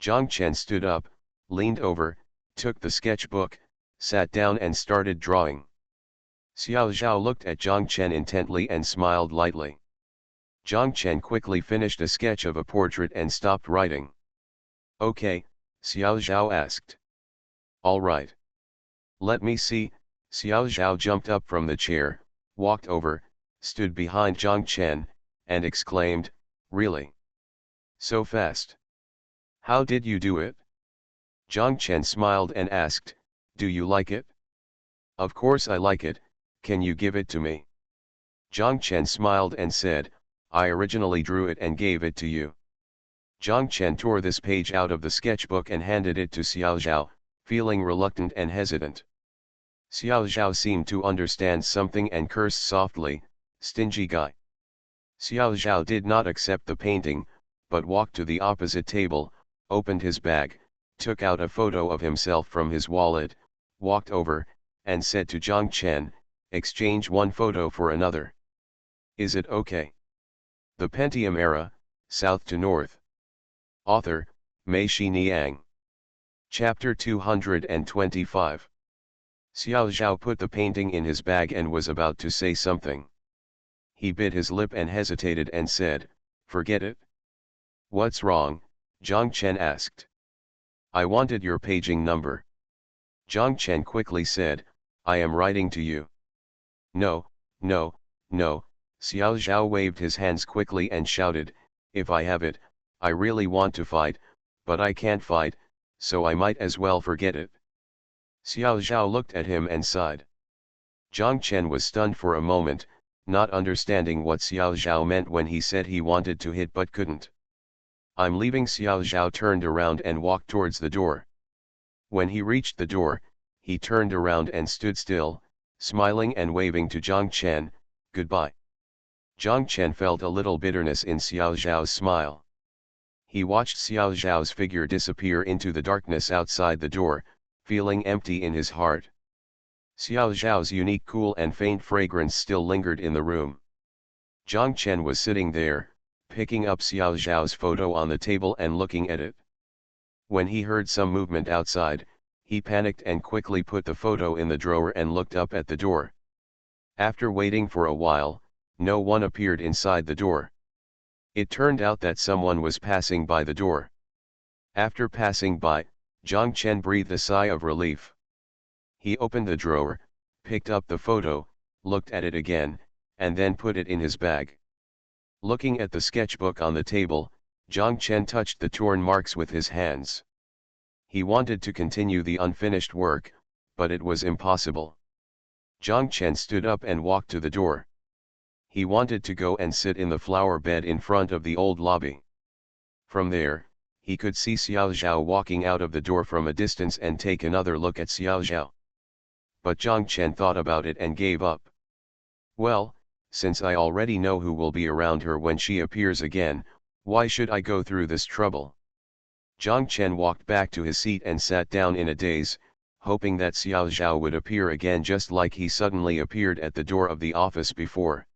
Jiang Chen stood up, leaned over, took the sketchbook, sat down and started drawing. Xiao Zhao looked at Jiang Chen intently and smiled lightly. Jiang Chen quickly finished a sketch of a portrait and stopped writing. "Okay," Xiao Zhao asked. "All right. Let me see." Xiao Zhao jumped up from the chair, walked over, stood behind Jiang Chen, and exclaimed, "Really? So fast? How did you do it?" Jiang Chen smiled and asked, "Do you like it?" "Of course I like it. Can you give it to me?" Jiang Chen smiled and said, "I originally drew it and gave it to you." Jiang Chen tore this page out of the sketchbook and handed it to Xiao Zhao, feeling reluctant and hesitant. Xiao Zhao seemed to understand something and cursed softly, "Stingy guy." Xiao Zhao did not accept the painting, but walked to the opposite table, opened his bag, took out a photo of himself from his wallet, walked over, and said to Jiang Chen, "Exchange one photo for another. Is it okay?" The Pentium Era, South to North. Author, Mei Xiniang. Chapter 225. Xiao Zhao put the painting in his bag and was about to say something. He bit his lip and hesitated and said, "Forget it." "What's wrong?" Jiang Chen asked. "I wanted your paging number." Jiang Chen quickly said, "I am writing to you." "No, no, no," Xiao Zhao waved his hands quickly and shouted, "If I have it, I really want to fight, but I can't fight, so I might as well forget it." Xiao Zhao looked at him and sighed. Jiang Chen was stunned for a moment, not understanding what Xiao Zhao meant when he said he wanted to hit but couldn't. "I'm leaving." Xiao Zhao turned around and walked towards the door. When he reached the door, he turned around and stood still, smiling and waving to Jiang Chen, "Goodbye." Jiang Chen felt a little bitterness in Xiao Zhao's smile. He watched Xiao Zhao's figure disappear into the darkness outside the door, feeling empty in his heart. Xiao Zhao's unique cool and faint fragrance still lingered in the room. Jiang Chen was sitting there, picking up Xiao Zhao's photo on the table and looking at it. When he heard some movement outside, he panicked and quickly put the photo in the drawer and looked up at the door. After waiting for a while, no one appeared inside the door. It turned out that someone was passing by the door. After passing by, Jiang Chen breathed a sigh of relief. He opened the drawer, picked up the photo, looked at it again, and then put it in his bag. Looking at the sketchbook on the table, Jiang Chen touched the torn marks with his hands. He wanted to continue the unfinished work, but it was impossible. Jiang Chen stood up and walked to the door. He wanted to go and sit in the flower bed in front of the old lobby. From there, he could see Xiao Zhao walking out of the door from a distance and take another look at Xiao Zhao. But Jiang Chen thought about it and gave up. "Well, since I already know who will be around her when she appears again, why should I go through this trouble?" Jiang Chen walked back to his seat and sat down in a daze, hoping that Xiao Zhao would appear again just like he suddenly appeared at the door of the office before.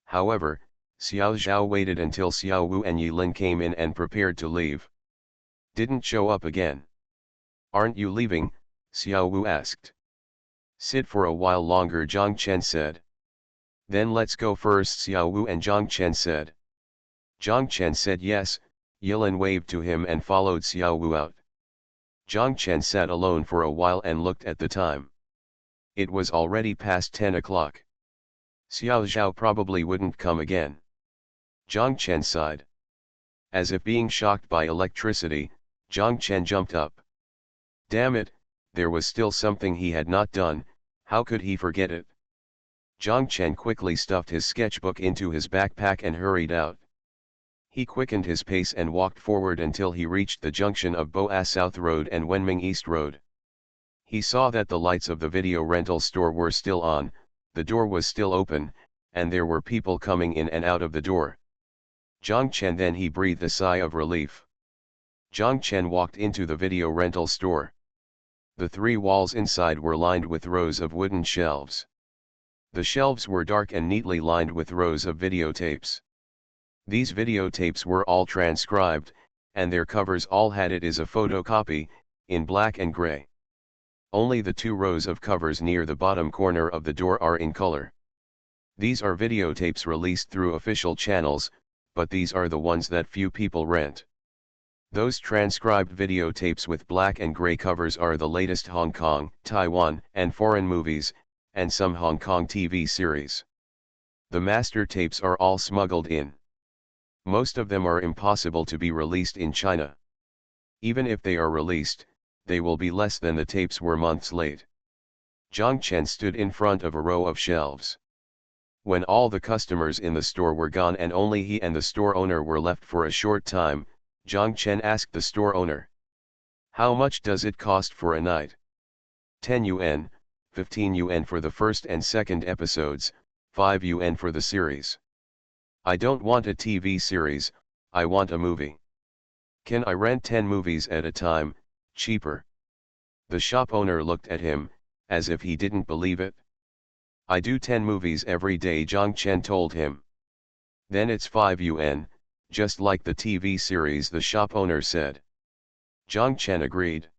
However, Xiao Zhao waited until Xiao Wu and Yilin came in and prepared to leave. "Didn't show up again." "Aren't you leaving?" Xiao Wu asked. "Sit for a while longer," Jiang Chen said. "Then let's go first," Xiao Wu and Jiang Chen said. Jiang Chen said yes. Yilin waved to him and followed Xiao Wu out. Jiang Chen sat alone for a while and looked at the time. It was already past 10 o'clock. Xiao Zhao probably wouldn't come again. Jiang Chen sighed. As if being shocked by electricity, Zhang Chen jumped up. Damn it, there was still something he had not done, how could he forget it? Zhang Chen quickly stuffed his sketchbook into his backpack and hurried out. He quickened his pace and walked forward until he reached the junction of Boa South Road and Wenming East Road. He saw that the lights of the video rental store were still on, the door was still open, and there were people coming in and out of the door. Zhang Chen then he breathed a sigh of relief. Zhang Chen walked into the video rental store. The three walls inside were lined with rows of wooden shelves. The shelves were dark and neatly lined with rows of videotapes. These videotapes were all transcribed, and their covers all had it as a photocopy, in black and gray. Only the 2 rows of covers near the bottom corner of the door are in color. These are videotapes released through official channels, but these are the ones that few people rent. Those transcribed videotapes with black and gray covers are the latest Hong Kong, Taiwan, and foreign movies, and some Hong Kong TV series. The master tapes are all smuggled in. Most of them are impossible to be released in China. Even if they are released, they will be less than the tapes were months late. Zhang Chen stood in front of a row of shelves. When all the customers in the store were gone and only he and the store owner were left for a short time, Zhang Chen asked the store owner, "How much does it cost for a night?" 10 yuan, 15 yuan for the first and second episodes, 5 yuan for the series. I don't want a TV series, I want a movie. Can I rent 10 movies at a time, cheaper? The shop owner looked at him, as if he didn't believe it. I do 10 movies every day, Zhang Chen told him. Then it's 5 yuan, just like the TV series, the shop owner said. Zhang Chen agreed.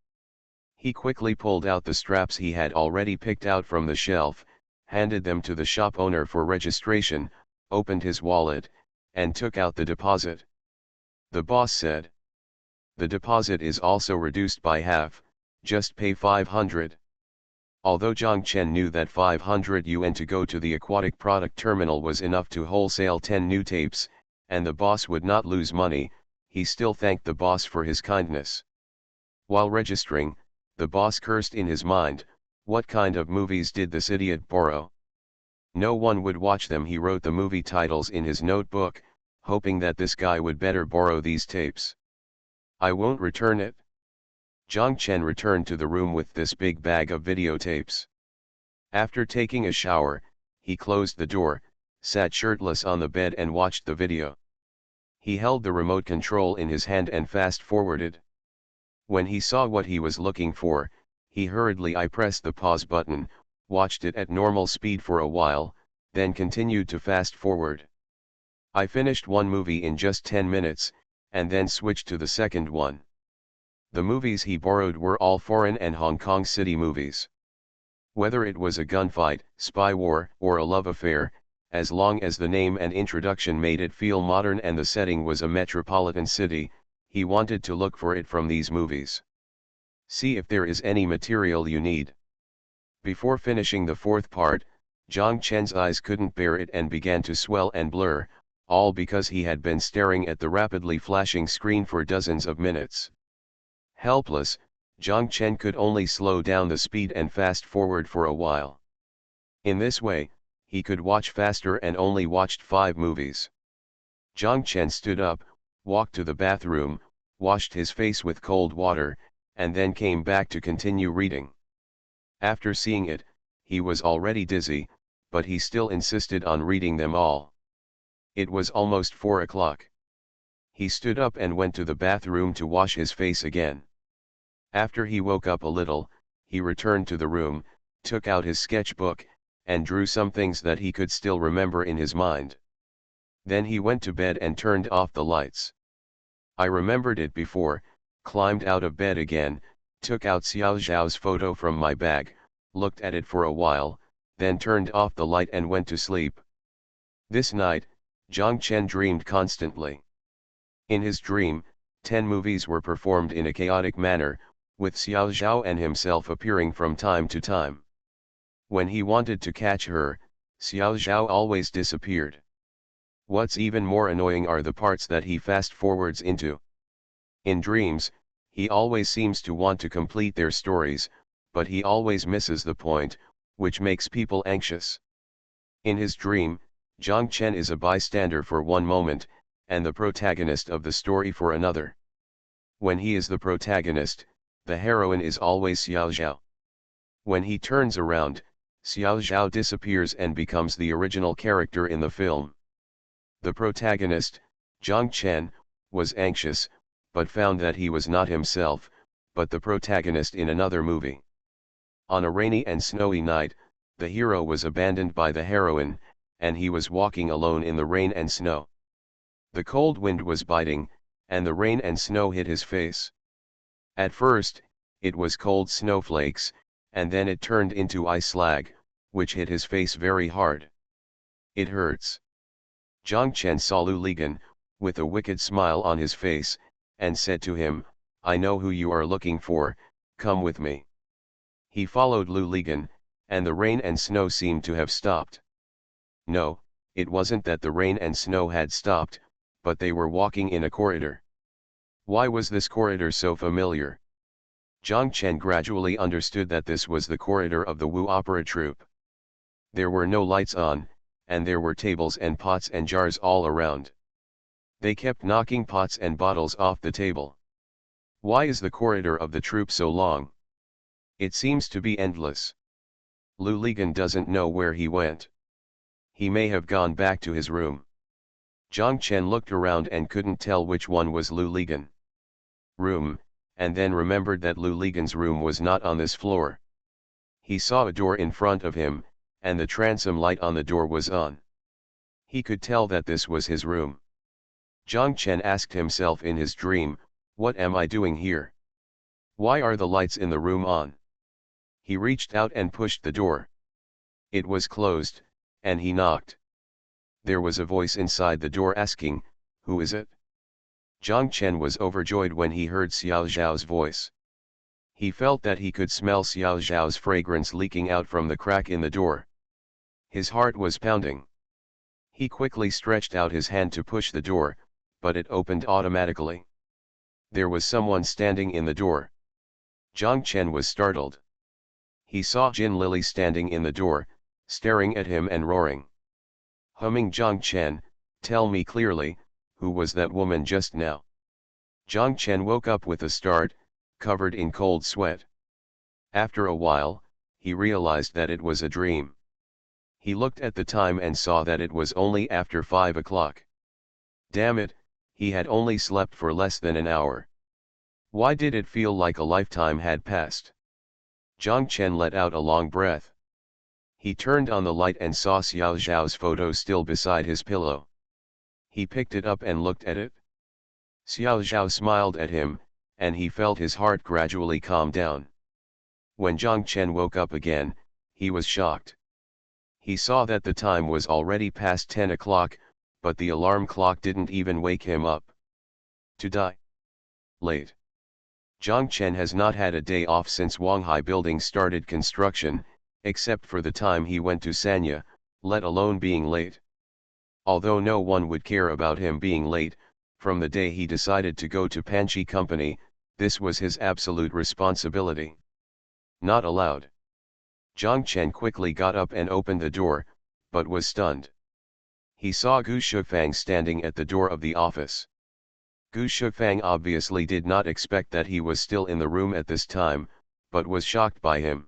He quickly pulled out the straps he had already picked out from the shelf, handed them to the shop owner for registration, opened his wallet, and took out the deposit. The boss said, "The deposit is also reduced by half, just pay 500. Although Zhang Chen knew that 500 yuan to go to the aquatic product terminal was enough to wholesale 10 new tapes, and the boss would not lose money, he still thanked the boss for his kindness. While registering, the boss cursed in his mind, what kind of movies did this idiot borrow? No one would watch them. He wrote the movie titles in his notebook, hoping that this guy would better borrow these tapes. I won't return it. Zhang Chen returned to the room with this big bag of videotapes. After taking a shower, he closed the door, sat shirtless on the bed and watched the video. He held the remote control in his hand and fast-forwarded. When he saw what he was looking for, he hurriedly pressed the pause button, watched it at normal speed for a while, then continued to fast-forward. I finished one movie in just 10 minutes, and then switched to the second one. The movies he borrowed were all foreign and Hong Kong city movies. Whether it was a gunfight, spy war, or a love affair, as long as the name and introduction made it feel modern and the setting was a metropolitan city, he wanted to look for it from these movies. See if there is any material you need. Before finishing the fourth part, Zhang Chen's eyes couldn't bear it and began to swell and blur, all because he had been staring at the rapidly flashing screen for dozens of minutes. Helpless, Zhang Chen could only slow down the speed and fast forward for a while. In this way, he could watch faster and only watched 5 movies. Zhang Chen stood up, walked to the bathroom, washed his face with cold water, and then came back to continue reading. After seeing it, he was already dizzy, but he still insisted on reading them all. It was almost 4 o'clock. He stood up and went to the bathroom to wash his face again. After he woke up a little, he returned to the room, took out his sketchbook, and drew some things that he could still remember in his mind. Then he went to bed and turned off the lights. I remembered it before, climbed out of bed again, took out Xiao Zhao's photo from my bag, looked at it for a while, then turned off the light and went to sleep. This night, Zhang Chen dreamed constantly. In his dream, 10 movies were performed in a chaotic manner, with Xiao Zhao and himself appearing from time to time. When he wanted to catch her, Xiao Zhao always disappeared. What's even more annoying are the parts that he fast-forwards into. In dreams, He always seems to want to complete their stories, but he always misses the point, which makes people anxious. In his dream, Zhang Chen is a bystander for one moment, and the protagonist of the story for another. When he is the protagonist, the heroine is always Xiao Zhao. When he turns around, Xiao Zhao disappears and becomes the original character in the film. The protagonist, Zhang Chen, was anxious, but found that he was not himself, but the protagonist in another movie. On a rainy and snowy night, the hero was abandoned by the heroine, and he was walking alone in the rain and snow. The cold wind was biting, and the rain and snow hit his face. At first, it was cold snowflakes, and then it turned into ice slag, which hit his face very hard. It hurts. Zhang Chen saw Lu Ligan, with a wicked smile on his face, and said to him, "I know who you are looking for, come with me." He followed Lu Ligan, and the rain and snow seemed to have stopped. No, it wasn't that the rain and snow had stopped, but they were walking in a corridor. Why was this corridor so familiar? Zhang Chen gradually understood that this was the corridor of the Wu opera troupe. There were no lights on, and there were tables and pots and jars all around. They kept knocking pots and bottles off the table. Why is the corridor of the troupe so long? It seems to be endless. Lu Ligan doesn't know where he went. He may have gone back to his room. Zhang Chen looked around and couldn't tell which one was Lu Ligan. Room, and then remembered that Lu Ligan's room was not on this floor. He saw a door in front of him, and the transom light on the door was on. He could tell that this was his room. Zhang Chen asked himself in his dream, "What am I doing here? Why are the lights in the room on?" He reached out and pushed the door. It was closed, and he knocked. There was a voice inside the door asking, "Who is it?" Zhang Chen was overjoyed when he heard Xiao Zhao's voice. He felt that he could smell Xiao Zhao's fragrance leaking out from the crack in the door. His heart was pounding. He quickly stretched out his hand to push the door, but it opened automatically. There was someone standing in the door. Zhang Chen was startled. He saw Jin Lily standing in the door, staring at him and roaring. Humming, "Zhang Chen, tell me clearly, who was that woman just now?" Zhang Chen woke up with a start, covered in cold sweat. After a while, he realized that it was a dream. He looked at the time and saw that it was only after 5 o'clock. Damn it, he had only slept for less than an hour. Why did it feel like a lifetime had passed? Zhang Chen let out a long breath. He turned on the light and saw Xiao Zhao's photo still beside his pillow. He picked it up and looked at it. Xiao Zhao smiled at him, and he felt his heart gradually calm down. When Zhang Chen woke up again, he was shocked. He saw that the time was already past 10 o'clock, but the alarm clock didn't even wake him up. To die. Late. Zhang Chen has not had a day off since Wanghai Building started construction, except for the time he went to Sanya, let alone being late. Although no one would care about him being late, from the day he decided to go to Panchi Company, this was his absolute responsibility. Not allowed. Zhang Chen quickly got up and opened the door, but was stunned. He saw Gu Shufang standing at the door of the office. Gu Shufang obviously did not expect that he was still in the room at this time, but was shocked by him.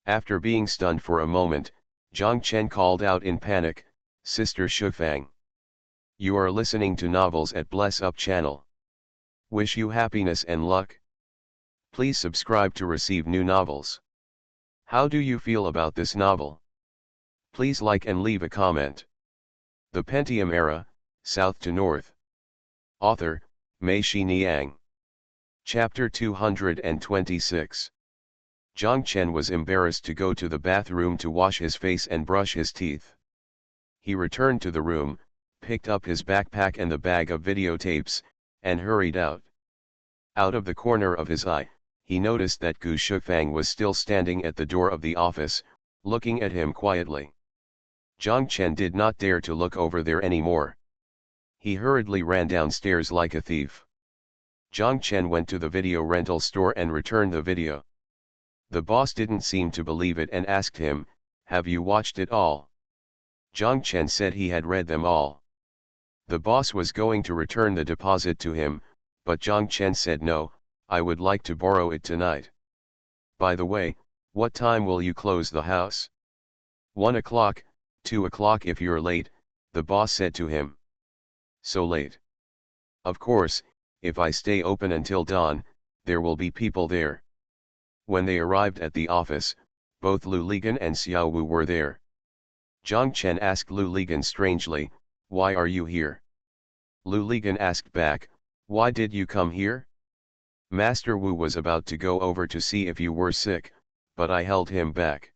After being stunned for a moment, Zhang Chen called out in panic, "Sister Shufang. You are listening to novels at Bless Up channel. Wish you happiness and luck. Please subscribe to receive new novels. How do you feel about this novel? Please like and leave a comment." The Pentium Era, South to North. Author, Mei Niang. Chapter 226. Zhang Chen was embarrassed to go to the bathroom to wash his face and brush his teeth. He returned to the room, picked up his backpack and the bag of videotapes, and hurried out. Out of the corner of his eye, he noticed that Gu Shufang was still standing at the door of the office, looking at him quietly. Zhang Chen did not dare to look over there anymore. He hurriedly ran downstairs like a thief. Zhang Chen went to the video rental store and returned the video. The boss didn't seem to believe it and asked him, "Have you watched it all?" Zhang Chen said he had read them all. The boss was going to return the deposit to him, but Zhang Chen said, "No, I would like to borrow it tonight. By the way, what time will you close the house?" 1 o'clock, 2 o'clock if you're late, the boss said to him. "So late?" "Of course, if I stay open until dawn, there will be people there." When they arrived at the office, both Lu Ligan and Xiao Wu were there. Zhang Chen asked Lu Ligan strangely, "Why are you here?" Lu Ligan asked back, "Why did you come here?" "Master Wu was about to go over to see if you were sick, but I held him back.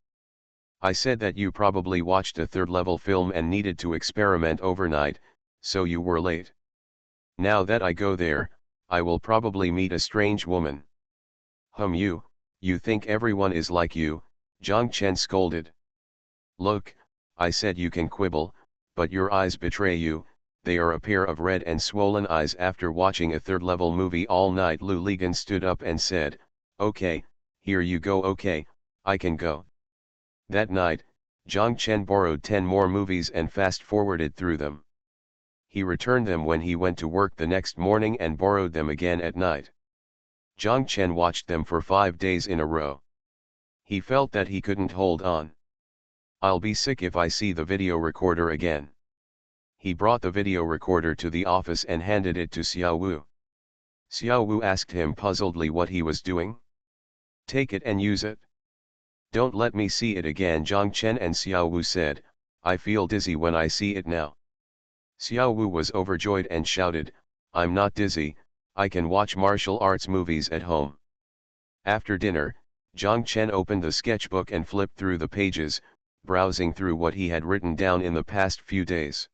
I said that you probably watched a third-level film and needed to experiment overnight, so you were late. Now that I go there, I will probably meet a strange woman." You think everyone is like you," Zhang Chen scolded. "Look, I said you can quibble, but your eyes betray you, they are a pair of red and swollen eyes after watching a third-level movie all night." Lu Ligan stood up and said, "Okay, here you go. Okay, I can go." That night, Zhang Chen borrowed 10 more movies and fast-forwarded through them. He returned them when he went to work the next morning and borrowed them again at night. Zhang Chen watched them for 5 days in a row. He felt that he couldn't hold on. "I'll be sick if I see the video recorder again." He brought the video recorder to the office and handed it to Xiao Wu. Xiao Wu asked him puzzledly what he was doing. "Take it and use it." "Don't let me see it again," Zhang Chen and Xiao Wu said. "I feel dizzy when I see it now." Xiao Wu was overjoyed and shouted, "I'm not dizzy, I can watch martial arts movies at home." After dinner, Zhang Chen opened the sketchbook and flipped through the pages, browsing through what he had written down in the past few days.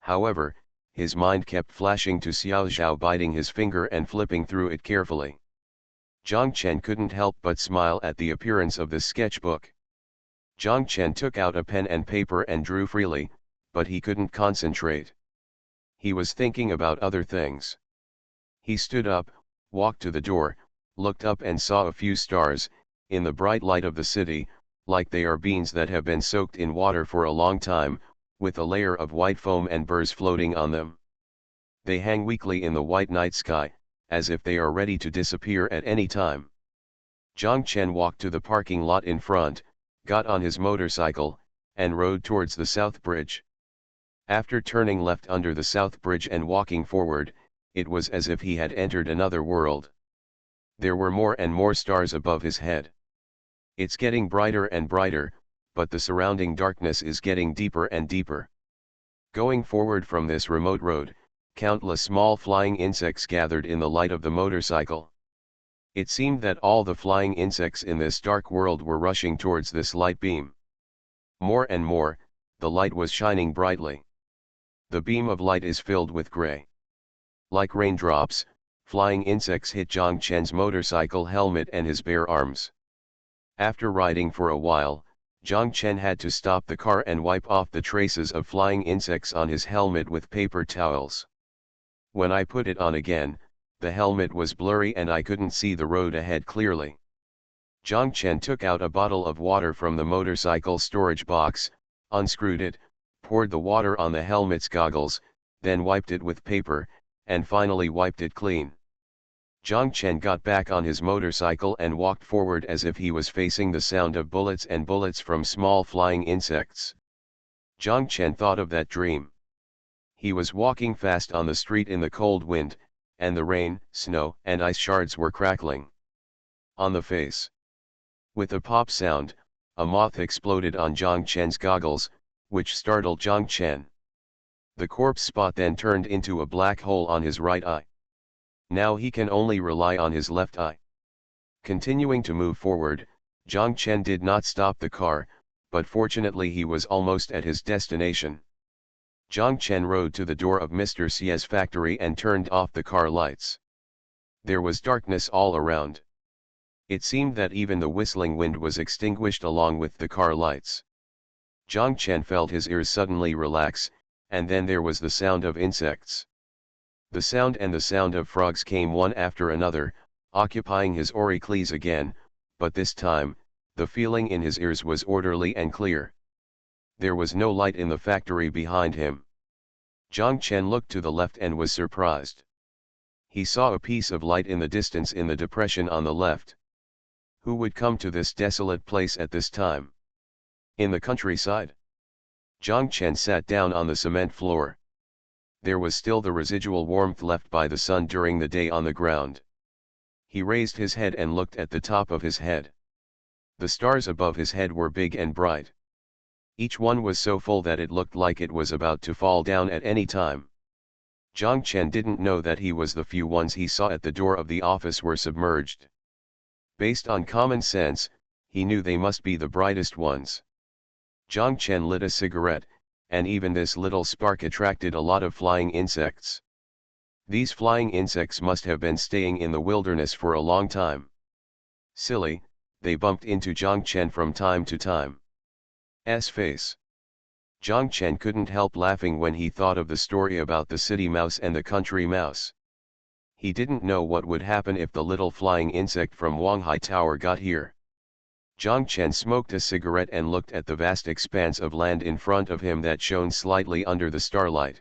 However, his mind kept flashing to Xiao Zhao biting his finger and flipping through it carefully. Zhang Chen couldn't help but smile at the appearance of the sketchbook. Zhang Chen took out a pen and paper and drew freely, but he couldn't concentrate. He was thinking about other things. He stood up, walked to the door, looked up and saw a few stars, in the bright light of the city, like they are beans that have been soaked in water for a long time, with a layer of white foam and burrs floating on them. They hang weakly in the white night sky, as if they are ready to disappear at any time. Zhang Chen walked to the parking lot in front, got on his motorcycle, and rode towards the South Bridge. After turning left under the South Bridge and walking forward, it was as if he had entered another world. There were more and more stars above his head. It's getting brighter and brighter, but the surrounding darkness is getting deeper and deeper. Going forward from this remote road, countless small flying insects gathered in the light of the motorcycle. It seemed that all the flying insects in this dark world were rushing towards this light beam. More and more, the light was shining brightly. The beam of light is filled with gray. Like raindrops, flying insects hit Zhang Chen's motorcycle helmet and his bare arms. After riding for a while, Zhang Chen had to stop the car and wipe off the traces of flying insects on his helmet with paper towels. When I put it on again, the helmet was blurry and I couldn't see the road ahead clearly. Zhang Chen took out a bottle of water from the motorcycle storage box, unscrewed it, poured the water on the helmet's goggles, then wiped it with paper, and finally wiped it clean. Zhang Chen got back on his motorcycle and walked forward as if he was facing the sound of bullets and bullets from small flying insects. Zhang Chen thought of that dream. He was walking fast on the street in the cold wind, and the rain, snow, and ice shards were crackling on the face. With a pop sound, a moth exploded on Zhang Chen's goggles, which startled Zhang Chen. The corpse spot then turned into a black hole on his right eye. Now he can only rely on his left eye. Continuing to move forward, Zhang Chen did not stop the car, but fortunately he was almost at his destination. Zhang Chen rode to the door of Mr. Xie's factory and turned off the car lights. There was darkness all around. It seemed that even the whistling wind was extinguished along with the car lights. Zhang Chen felt his ears suddenly relax, and then there was the sound of insects. The sound of frogs came one after another, occupying his auricles again, but this time, the feeling in his ears was orderly and clear. There was no light in the factory behind him. Jiang Chen looked to the left and was surprised. He saw a piece of light in the distance in the depression on the left. Who would come to this desolate place at this time? In the countryside? Jiang Chen sat down on the cement floor. There was still the residual warmth left by the sun during the day on the ground. He raised his head and looked at the top of his head. The stars above his head were big and bright. Each one was so full that it looked like it was about to fall down at any time. Jiang Chen didn't know that he was the few ones he saw at the door of the office were submerged. Based on common sense, he knew they must be the brightest ones. Jiang Chen lit a cigarette, and even this little spark attracted a lot of flying insects. These flying insects must have been staying in the wilderness for a long time. Silly, they bumped into Jiang Chen from time to time. Face. Jiang Chen couldn't help laughing when he thought of the story about the city mouse and the country mouse. He didn't know what would happen if the little flying insect from Wanghai Tower got here. Jiang Chen smoked a cigarette and looked at the vast expanse of land in front of him that shone slightly under the starlight.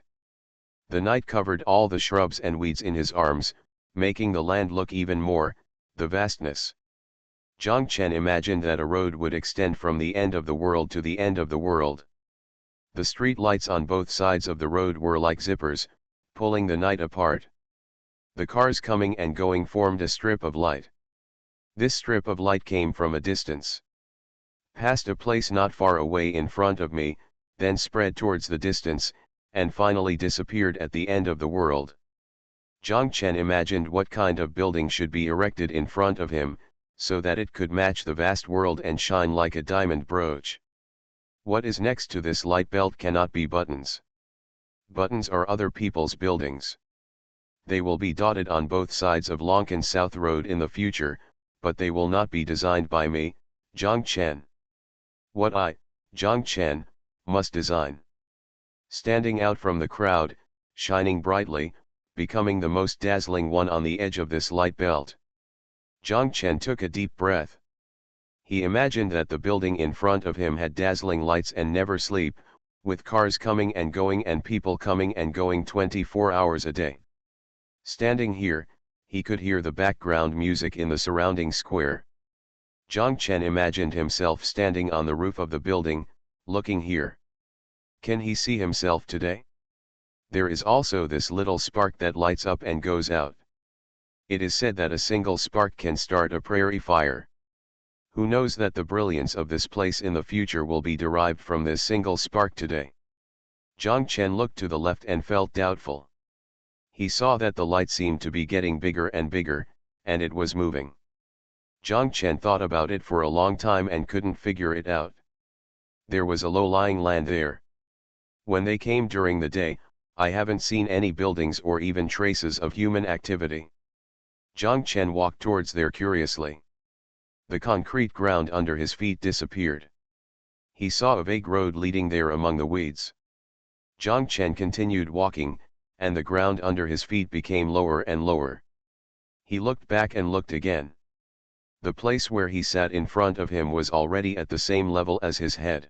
The night covered all the shrubs and weeds in his arms, making the land look even more, the vastness. Jiang Chen imagined that a road would extend from the end of the world to the end of the world. The street lights on both sides of the road were like zippers, pulling the night apart. The cars coming and going formed a strip of light. This strip of light came from a distance. Past a place not far away in front of me, then spread towards the distance, and finally disappeared at the end of the world. Jiang Chen imagined what kind of building should be erected in front of him, so that it could match the vast world and shine like a diamond brooch. What is next to this light belt cannot be buttons. Buttons are other people's buildings. They will be dotted on both sides of Longkan South Road in the future, but they will not be designed by me, Jiang Chen. What I, Jiang Chen, must design. Standing out from the crowd, shining brightly, becoming the most dazzling one on the edge of this light belt. Jiang Chen took a deep breath. He imagined that the building in front of him had dazzling lights and never sleep, with cars coming and going and people coming and going 24 hours a day. Standing here, he could hear the background music in the surrounding square. Jiang Chen imagined himself standing on the roof of the building, looking here. Can he see himself today? There is also this little spark that lights up and goes out. It is said that a single spark can start a prairie fire. Who knows that the brilliance of this place in the future will be derived from this single spark today? Jiang Chen looked to the left and felt doubtful. He saw that the light seemed to be getting bigger and bigger, and it was moving. Jiang Chen thought about it for a long time and couldn't figure it out. There was a low-lying land there. When they came during the day, I haven't seen any buildings or even traces of human activity. Jiang Chen walked towards there curiously. The concrete ground under his feet disappeared. He saw a vague road leading there among the weeds. Jiang Chen continued walking, and the ground under his feet became lower and lower. He looked back and looked again. The place where he sat in front of him was already at the same level as his head.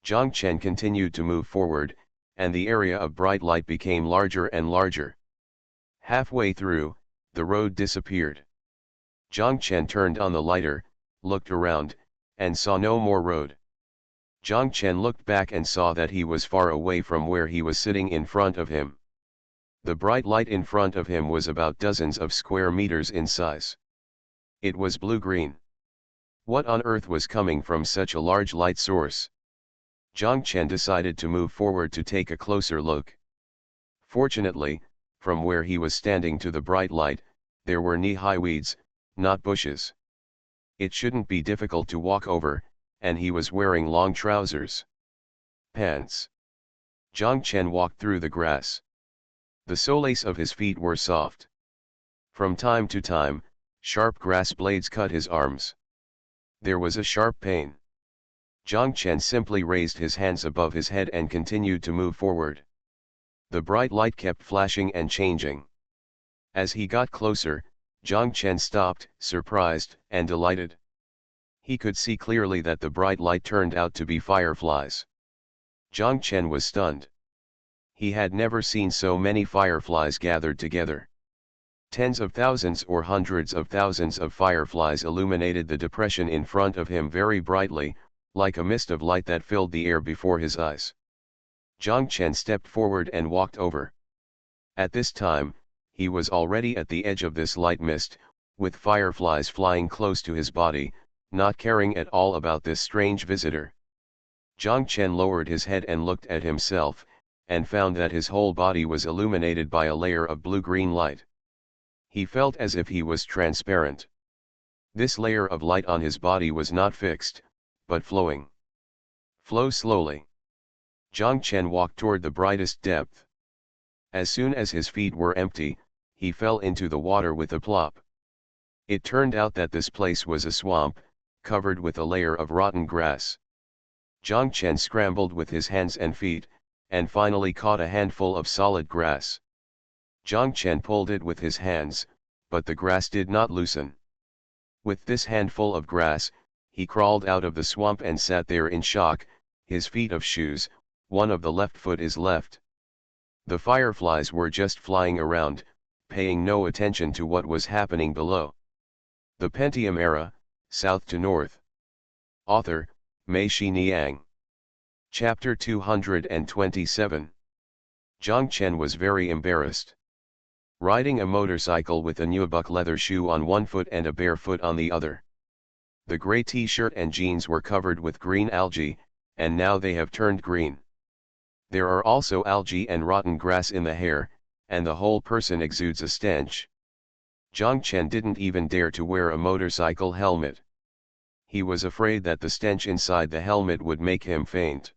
Jiang Chen continued to move forward, and the area of bright light became larger and larger. Halfway through, the road disappeared. Jiang Chen turned on the lighter, looked around, and saw no more road. Jiang Chen looked back and saw that he was far away from where he was sitting in front of him. The bright light in front of him was about dozens of square meters in size. It was blue-green. What on earth was coming from such a large light source? Jiang Chen decided to move forward to take a closer look. Fortunately, from where he was standing to the bright light, there were knee-high weeds, not bushes. It shouldn't be difficult to walk over, and he was wearing long trousers. Pants. Jiang Chen walked through the grass. The soles of his feet were soft. From time to time, sharp grass blades cut his arms. There was a sharp pain. Jiang Chen simply raised his hands above his head and continued to move forward. The bright light kept flashing and changing. As he got closer, Zhang Chen stopped, surprised and delighted. He could see clearly that the bright light turned out to be fireflies. Zhang Chen was stunned. He had never seen so many fireflies gathered together. Tens of thousands or hundreds of thousands of fireflies illuminated the depression in front of him very brightly, like a mist of light that filled the air before his eyes. Zhang Chen stepped forward and walked over. At this time, he was already at the edge of this light mist, with fireflies flying close to his body, not caring at all about this strange visitor. Zhang Chen lowered his head and looked at himself, and found that his whole body was illuminated by a layer of blue-green light. He felt as if he was transparent. This layer of light on his body was not fixed, but flowing. Flow slowly. Zhang Chen walked toward the brightest depth. As soon as his feet were empty, he fell into the water with a plop. It turned out that this place was a swamp, covered with a layer of rotten grass. Zhang Chen scrambled with his hands and feet, and finally caught a handful of solid grass. Zhang Chen pulled it with his hands, but the grass did not loosen. With this handful of grass, he crawled out of the swamp and sat there in shock, his feet of shoes, one of the left foot is left. The fireflies were just flying around, paying no attention to what was happening below. The Pentium Era, South to North. Author, Mei-Shi Niang. Chapter 227. Zhang Chen was very embarrassed. Riding a motorcycle with a nubuck leather shoe on one foot and a bare foot on the other. The gray t-shirt and jeans were covered with green algae, and now they have turned green. There are also algae and rotten grass in the hair, and the whole person exudes a stench. Zhang Chen didn't even dare to wear a motorcycle helmet. He was afraid that the stench inside the helmet would make him faint.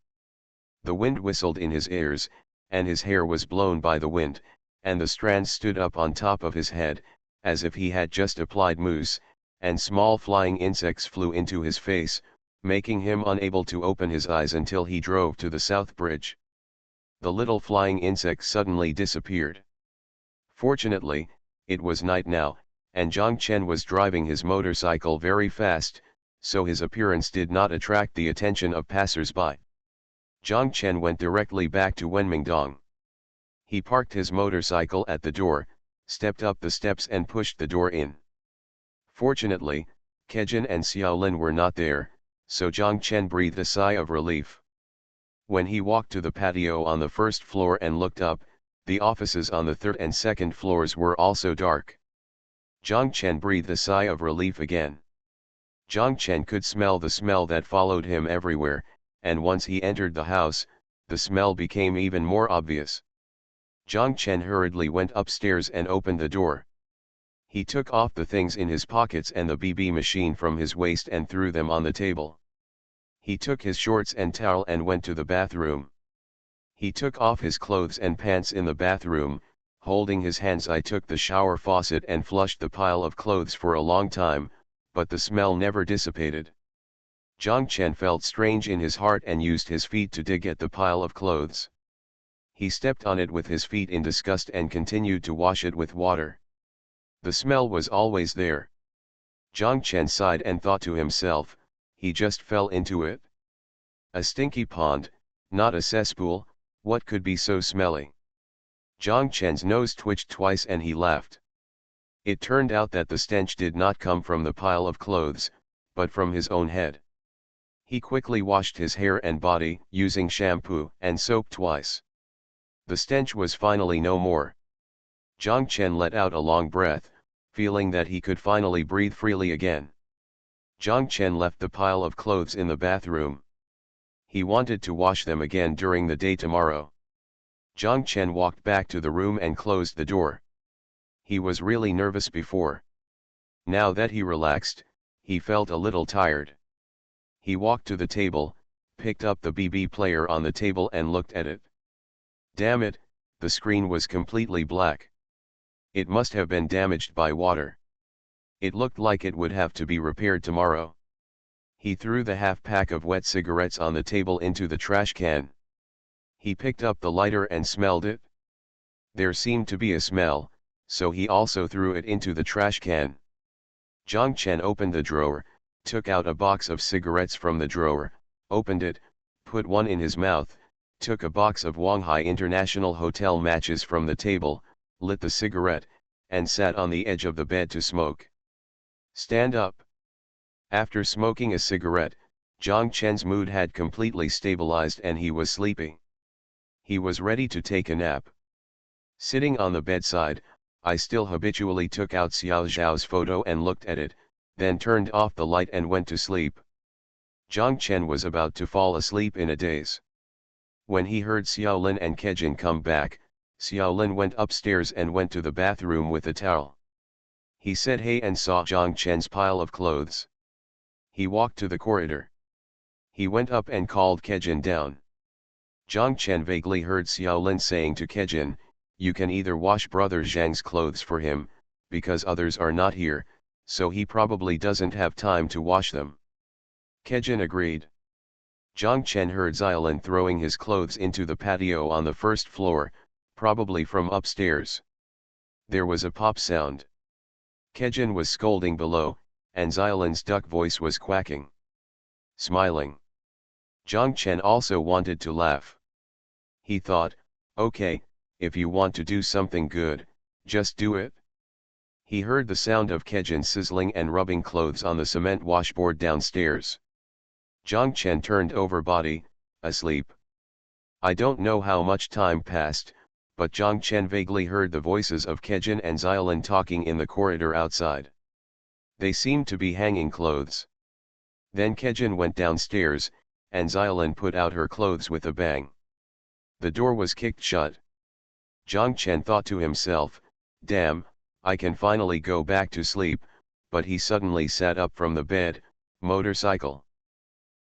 The wind whistled in his ears, and his hair was blown by the wind, and the strands stood up on top of his head, as if he had just applied mousse, and small flying insects flew into his face, making him unable to open his eyes until he drove to the South Bridge. The little flying insects suddenly disappeared. Fortunately, it was night now, and Zhang Chen was driving his motorcycle very fast, so his appearance did not attract the attention of passers-by. Zhang Chen went directly back to Wenmingdong. He parked his motorcycle at the door, stepped up the steps and pushed the door in. Fortunately, Kejin and Xiaolin were not there, so Zhang Chen breathed a sigh of relief. When he walked to the patio on the first floor and looked up, the offices on the third and second floors were also dark. Zhang Chen breathed a sigh of relief again. Zhang Chen could smell the smell that followed him everywhere, and once he entered the house, the smell became even more obvious. Zhang Chen hurriedly went upstairs and opened the door. He took off the things in his pockets and the BB machine from his waist and threw them on the table. He took his shorts and towel and went to the bathroom. He took off his clothes and pants in the bathroom. Holding his hands, I took the shower faucet and flushed the pile of clothes for a long time, but the smell never dissipated. Zhang Chen felt strange in his heart and used his feet to dig at the pile of clothes. He stepped on it with his feet in disgust and continued to wash it with water. The smell was always there. Zhang Chen sighed and thought to himself, he just fell into it. A stinky pond, not a cesspool, what could be so smelly? Zhang Chen's nose twitched twice and he laughed. It turned out that the stench did not come from the pile of clothes, but from his own head. He quickly washed his hair and body, using shampoo and soap twice. The stench was finally no more. Zhang Chen let out a long breath, feeling that he could finally breathe freely again. Zhang Chen left the pile of clothes in the bathroom. He wanted to wash them again during the day tomorrow. Zhang Chen walked back to the room and closed the door. He was really nervous before. Now that he relaxed, he felt a little tired. He walked to the table, picked up the BB player on the table and looked at it. Damn it, the screen was completely black. It must have been damaged by water. It looked like it would have to be repaired tomorrow. He threw the half-pack of wet cigarettes on the table into the trash can. He picked up the lighter and smelled it. There seemed to be a smell, so he also threw it into the trash can. Zhang Chen opened the drawer, took out a box of cigarettes from the drawer, opened it, put one in his mouth, took a box of Wanghai International Hotel matches from the table, lit the cigarette, and sat on the edge of the bed to smoke. Stand up. After smoking a cigarette, Zhang Chen's mood had completely stabilized and he was sleepy. He was ready to take a nap. Sitting on the bedside, I still habitually took out Xiao Zhao's photo and looked at it, then turned off the light and went to sleep. Zhang Chen was about to fall asleep in a daze. When he heard Xiaolin and Kejin come back, Xiaolin went upstairs and went to the bathroom with a towel. He said hey and saw Zhang Chen's pile of clothes. He walked to the corridor. He went up and called Kejin down. Zhang Chen vaguely heard Xiaolin saying to Kejin, "You can either wash brother Zhang's clothes for him, because others are not here, so he probably doesn't have time to wash them." Kejin agreed. Zhang Chen heard Xiaolin throwing his clothes into the patio on the first floor, probably from upstairs. There was a pop sound. Kejin was scolding below, and Xiaolin's duck voice was quacking. Smiling. Zhang Chen also wanted to laugh. He thought, okay, if you want to do something good, just do it. He heard the sound of Kejin sizzling and rubbing clothes on the cement washboard downstairs. Zhang Chen turned over body, asleep. I don't know how much time passed, but Zhang Chen vaguely heard the voices of Kejin and Xiaolin talking in the corridor outside. They seemed to be hanging clothes. Then Kejin went downstairs, and Xiaolin put out her clothes with a bang. The door was kicked shut. Zhang Chen thought to himself, damn, I can finally go back to sleep, but he suddenly sat up from the bed. Motorcycle.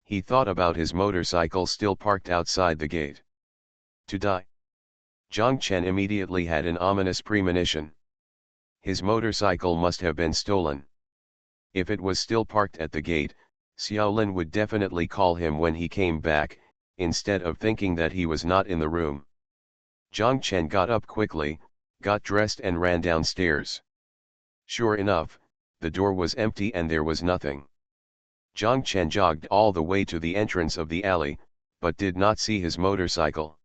He thought about his motorcycle still parked outside the gate. To die. Zhang Chen immediately had an ominous premonition. His motorcycle must have been stolen. If it was still parked at the gate, Xiaolin would definitely call him when he came back, instead of thinking that he was not in the room. Zhang Chen got up quickly, got dressed and ran downstairs. Sure enough, the door was empty and there was nothing. Zhang Chen jogged all the way to the entrance of the alley, but did not see his motorcycle.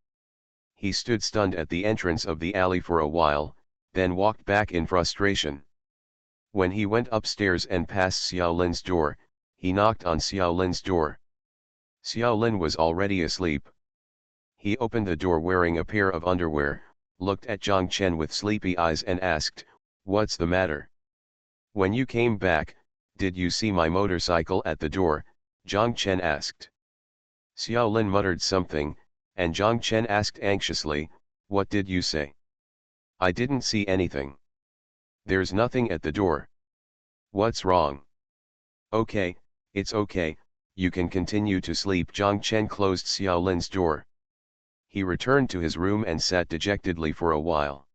He stood stunned at the entrance of the alley for a while, then walked back in frustration. When he went upstairs and passed Xiaolin's door, he knocked on Xiaolin's door. Xiaolin was already asleep. He opened the door wearing a pair of underwear, looked at Zhang Chen with sleepy eyes and asked, "What's the matter? When you came back, did you see my motorcycle at the door?" Zhang Chen asked. Xiaolin muttered something, and Zhang Chen asked anxiously, "What did you say?" "I didn't see anything. There's nothing at the door." "What's wrong?" "Okay, it's okay, you can continue to sleep." Zhang Chen closed Xiaolin's door. He returned to his room and sat dejectedly for a while.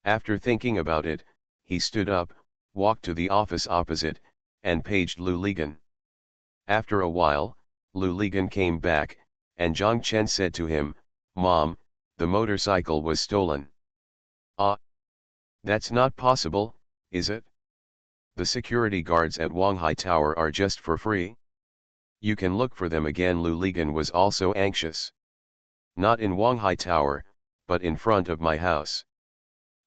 After thinking about it, he stood up, walked to the office opposite, and paged Lu Ligan. After a while, Lu Ligan came back, and Zhang Chen said to him, "Mom, the motorcycle was stolen." "Ah, that's not possible, is it? The security guards at Wanghai Tower are just for free. You can look for them again." Lu Ligan was also anxious. "Not in Wanghai Tower, but in front of my house.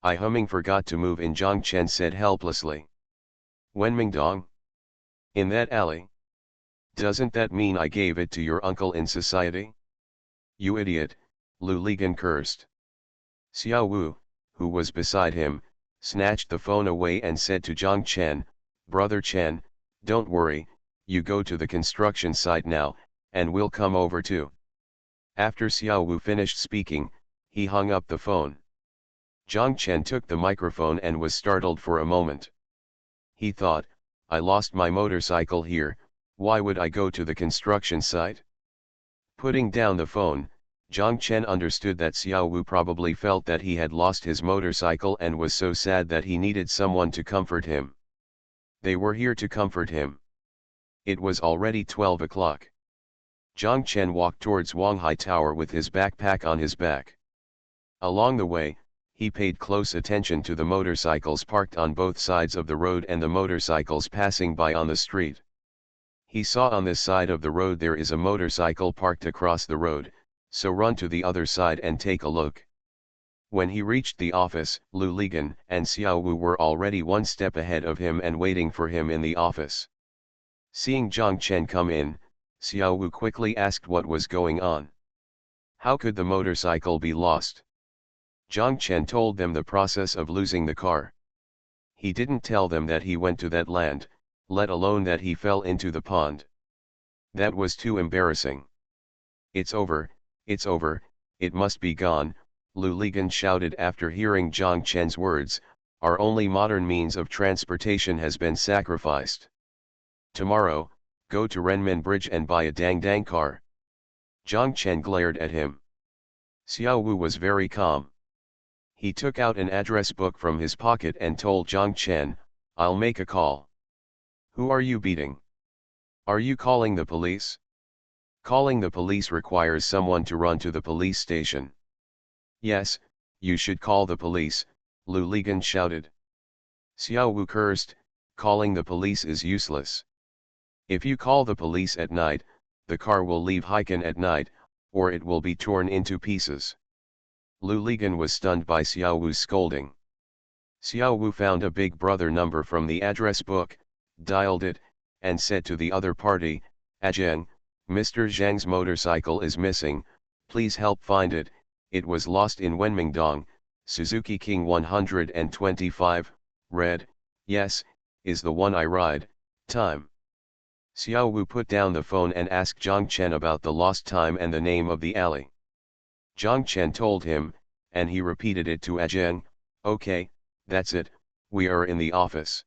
I forgot to move in," Zhang Chen said helplessly. "Wenmingdong? In that alley? Doesn't that mean I gave it to your uncle in society?" "You idiot," Lu Ligan cursed. Xiao Wu, who was beside him, snatched the phone away and said to Zhang Chen, "Brother Chen, don't worry, you go to the construction site now, and we'll come over too." After Xiao Wu finished speaking, he hung up the phone. Zhang Chen took the microphone and was startled for a moment. He thought, I lost my motorcycle here, why would I go to the construction site? Putting down the phone, Zhang Chen understood that Xiao Wu probably felt that he had lost his motorcycle and was so sad that he needed someone to comfort him. They were here to comfort him. It was already 12 o'clock. Zhang Chen walked towards Wanghai Tower with his backpack on his back. Along the way, He paid close attention to the motorcycles parked on both sides of the road and the motorcycles passing by on the street. He saw on this side of the road there is a motorcycle parked across the road, so run to the other side and take a look. When he reached the office, Lu Ligan and Xiao Wu were already one step ahead of him and waiting for him in the office. Seeing Zhang Chen come in, Xiao Wu quickly asked what was going on. How could the motorcycle be lost? Zhang Chen told them the process of losing the car. He didn't tell them that he went to that land, let alone that he fell into the pond. That was too embarrassing. It's over, it must be gone, Lu Ligan shouted after hearing Zhang Chen's words. Our only modern means of transportation has been sacrificed. Tomorrow, go to Renmin Bridge and buy a dang car. Zhang Chen glared at him. Xiao Wu was very calm. He took out an address book from his pocket and told Zhang Chen, I'll make a call. Who are you beating? Are you calling the police? Calling the police requires someone to run to the police station. Yes, you should call the police, Lu Ligan shouted. Xiao Wu cursed, calling the police is useless. If you call the police at night, the car will leave Heiken at night, or it will be torn into pieces. Lu Ligan was stunned by Xiao Wu's scolding. Xiao Wu found a Big Brother number from the address book, dialed it, and said to the other party, Zhang, Mr. Zhang's motorcycle is missing, please help find it. It was lost in Wenmingdong, Suzuki King 125, red, yes, is the one I ride, time. Xiao Wu put down the phone and asked Zhang Chen about the lost time and the name of the alley. Zhang Chen told him, and he repeated it to Zhang, okay, that's it, we are in the office.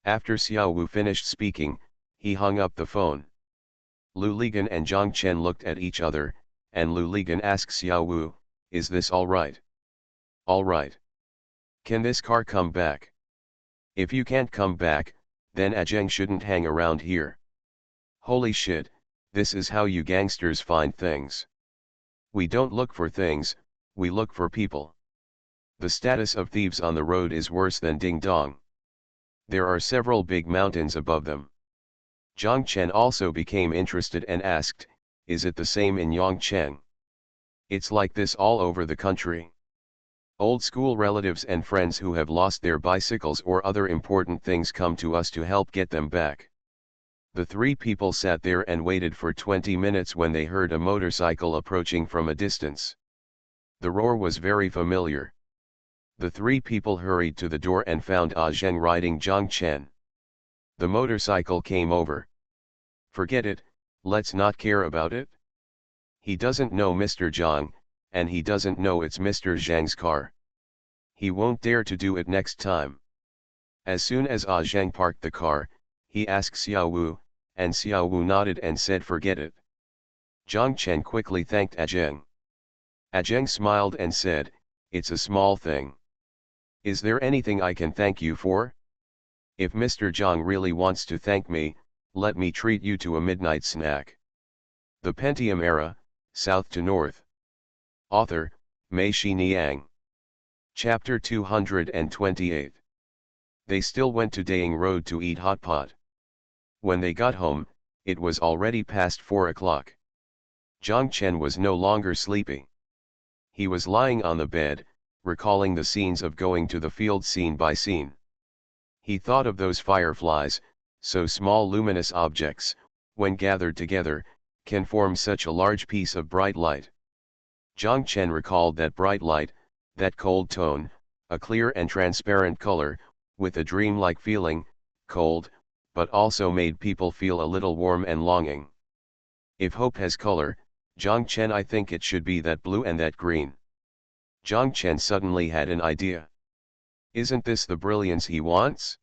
After Xiao Wu finished speaking, he hung up the phone. Lu Ligan and Zhang Chen looked at each other, and Lu Ligan asked Xiao Wu, is this all right? All right. Can this car come back? If you can't come back, then Zhang shouldn't hang around here. Holy shit, this is how you gangsters find things. We don't look for things, we look for people. The status of thieves on the road is worse than ding dong. There are several big mountains above them. Zhang Chen also became interested and asked, is it the same in Yongcheng? It's like this all over the country. Old school relatives and friends who have lost their bicycles or other important things come to us to help get them back. The three people sat there and waited for 20 minutes when they heard a motorcycle approaching from a distance. The roar was very familiar. The three people hurried to the door and found Zhang riding Zhang Chen. The motorcycle came over. Forget it, let's not care about it. He doesn't know Mr. Zhang, and he doesn't know it's Mr. Zhang's car. He won't dare to do it next time. As soon as Zhang parked the car, he asked Xiao Wu, and Xiao Wu nodded and said forget it. Zhang Chen quickly thanked Zhang. Zhang smiled and said, it's a small thing. Is there anything I can thank you for? If Mr. Zhang really wants to thank me, let me treat you to a midnight snack. The Pentium Era, South to North. Author, Mei Xiniang. Chapter 228. They still went to Daying Road to eat hot pot. When they got home, it was already past 4 o'clock. Zhang Chen was no longer sleepy. He was lying on the bed, recalling the scenes of going to the field scene by scene. He thought of those fireflies, so small luminous objects, when gathered together, can form such a large piece of bright light. Zhang Chen recalled that bright light, that cold tone, a clear and transparent color, with a dreamlike feeling, cold, but also made people feel a little warm and longing. If hope has color, Zhang Chen, I think it should be that blue and that green. Zhang Chen suddenly had an idea. Isn't this the brilliance he wants?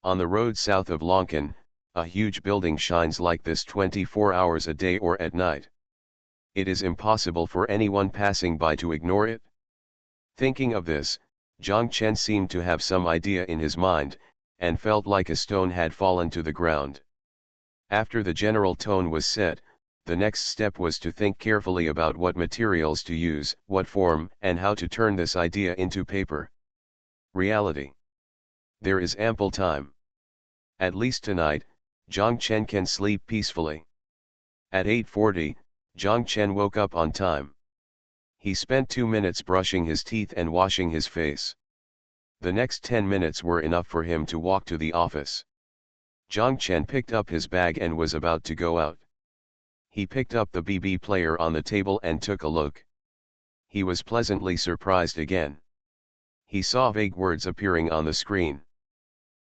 On the road south of Lonkin, a huge building shines like this 24 hours a day or at night. It is impossible for anyone passing by to ignore it. Thinking of this, Zhang Chen seemed to have some idea in his mind, and felt like a stone had fallen to the ground. After the general tone was set, the next step was to think carefully about what materials to use, what form, and how to turn this idea into paper. Reality. There is ample time. At least tonight, Zhang Chen can sleep peacefully. At 8:40, Zhang Chen woke up on time. He spent 2 minutes brushing his teeth and washing his face. The next 10 minutes were enough for him to walk to the office. Zhang Chen picked up his bag and was about to go out. He picked up the BB player on the table and took a look. He was pleasantly surprised again. He saw vague words appearing on the screen.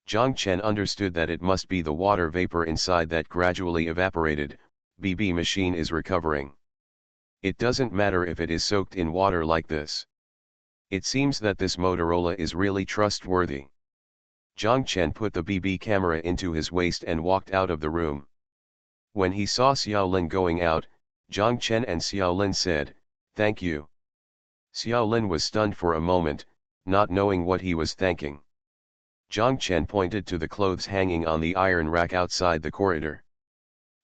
Zhang Chen understood that it must be the water vapor inside that gradually evaporated. BB machine is recovering. It doesn't matter if it is soaked in water like this. It seems that this Motorola is really trustworthy. Zhang Chen put the BB camera into his waist and walked out of the room. When he saw Xiaolin going out, Zhang Chen and Xiaolin said, "Thank you." Xiaolin was stunned for a moment, not knowing what he was thanking. Zhang Chen pointed to the clothes hanging on the iron rack outside the corridor.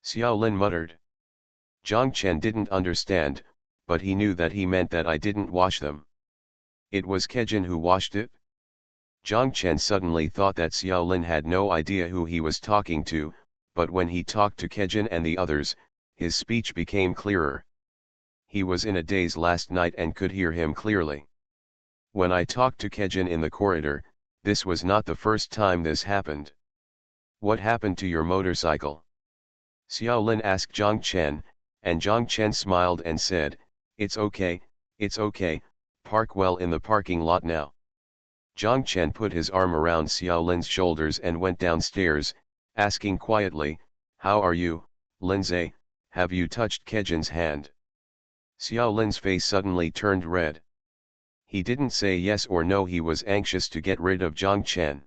Xiaolin muttered. Zhang Chen didn't understand, but he knew that he meant that I didn't wash them. It was Kejin who washed it? Zhang Chen suddenly thought that Xiaolin had no idea who he was talking to, but when he talked to Kejin and the others, his speech became clearer. He was in a daze last night and could hear him clearly. When I talked to Kejin in the corridor, this was not the first time this happened. What happened to your motorcycle? Xiaolin asked Zhang Chen, and Zhang Chen smiled and said, it's okay, park well in the parking lot now. Zhang Chen put his arm around Xiaolin's shoulders and went downstairs, asking quietly, how are you, Lindsay, have you touched Kejin's hand? Xiaolin's face suddenly turned red. He didn't say yes or no, he was anxious to get rid of Zhang Chen.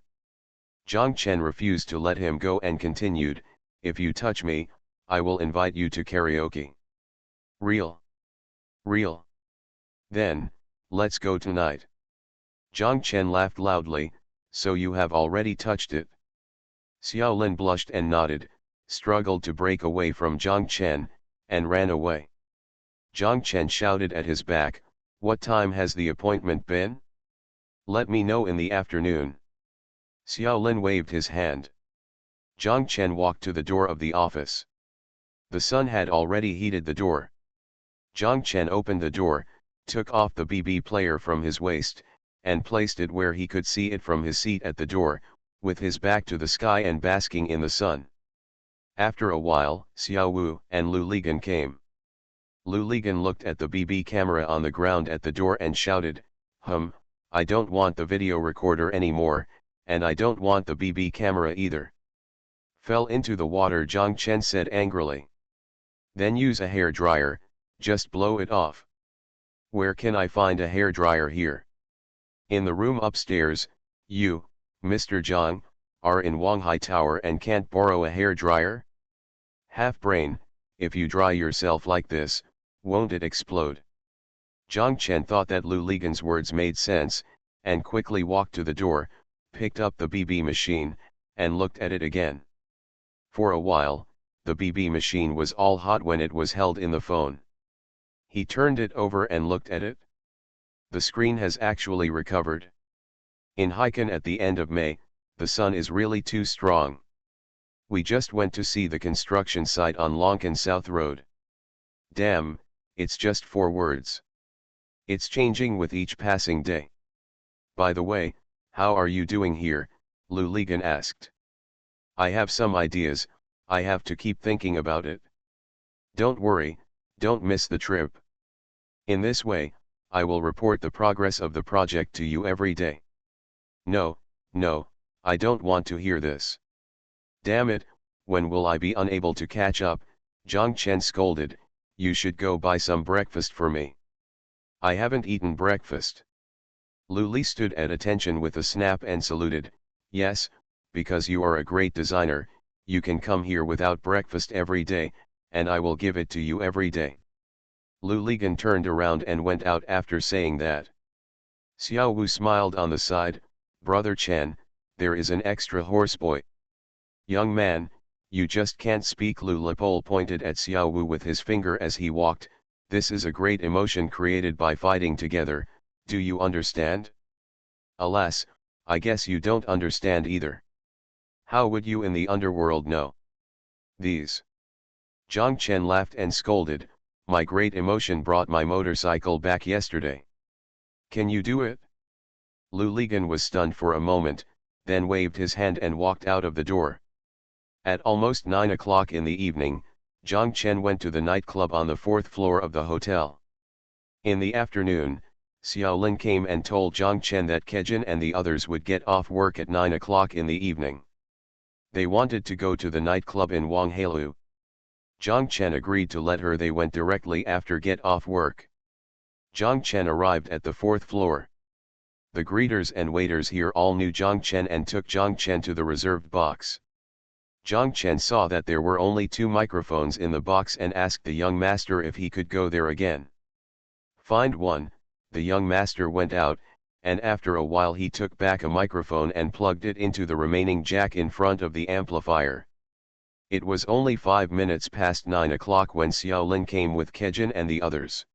Zhang Chen refused to let him go and continued, if you touch me, I will invite you to karaoke. Real? Real? Then, let's go tonight. Zhang Chen laughed loudly, so you have already touched it? Xiaolin blushed and nodded, struggled to break away from Zhang Chen, and ran away. Zhang Chen shouted at his back, what time has the appointment been? Let me know in the afternoon. Xiaolin waved his hand. Zhang Chen walked to the door of the office. The sun had already heated the door. Zhang Chen opened the door, took off the BB player from his waist, and placed it where he could see it from his seat at the door, with his back to the sky and basking in the sun. After a while, Xiao Wu and Lu Ligan came. Lu Ligan looked at the BB camera on the ground at the door and shouted, I don't want the video recorder anymore, and I don't want the BB camera either. Fell into the water, Zhang Chen said angrily. Then use a hair dryer, just blow it off. Where can I find a hair dryer here? In the room upstairs. You, Mr. Zhang, are in Wanghai Tower and can't borrow a hair dryer? Half-brain, if you dry yourself like this, won't it explode? Zhang Chen thought that Lu Ligan's words made sense, and quickly walked to the door, picked up the BB machine, and looked at it again. For a while, the BB machine was all hot when it was held in the phone. He turned it over and looked at it. The screen has actually recovered. In Haikan at the end of May, the sun is really too strong. We just went to see the construction site on Longkan South Road. Damn, it's just 4 words. It's changing with each passing day. By the way, how are you doing here? Lu Ligan asked. I have some ideas, I have to keep thinking about it. Don't worry, don't miss the trip. In this way, I will report the progress of the project to you every day. No, I don't want to hear this. Damn it, when will I be unable to catch up? Zhang Chen scolded, you should go buy some breakfast for me. I haven't eaten breakfast. Lu Li stood at attention with a snap and saluted, yes, because you are a great designer, you can come here without breakfast every day, and I will give it to you every day. Lu Ligan turned around and went out after saying that. Xiao Wu smiled on the side, Brother Chen, there is an extra horseboy. Young man, You just can't speak. Lu Lipol pointed at Xiao Wu with his finger as he walked. This is a great emotion created by fighting together, do you understand? Alas, I guess you don't understand either. How would you in the underworld know these? Zhang Chen laughed and scolded, my great emotion brought my motorcycle back yesterday. Can you do it? Lu Ligan was stunned for a moment, then waved his hand and walked out of the door. At almost 9 o'clock in the evening, Zhang Chen went to the nightclub on the 4th floor of the hotel. In the afternoon, Xiaolin came and told Zhang Chen that Kejin and the others would get off work at 9 o'clock in the evening. They wanted to go to the nightclub in Wanghailu. Zhang Chen agreed to let her. They went directly after get off work. Zhang Chen arrived at the 4th floor. The greeters and waiters here all knew Zhang Chen and took Zhang Chen to the reserved box. Zhang Chen saw that there were only 2 microphones in the box and asked the young master if he could go there again. Find one, the young master went out, and after a while he took back a microphone and plugged it into the remaining jack in front of the amplifier. It was only 5 minutes past 9 o'clock when Xiaolin came with Kejin and the others.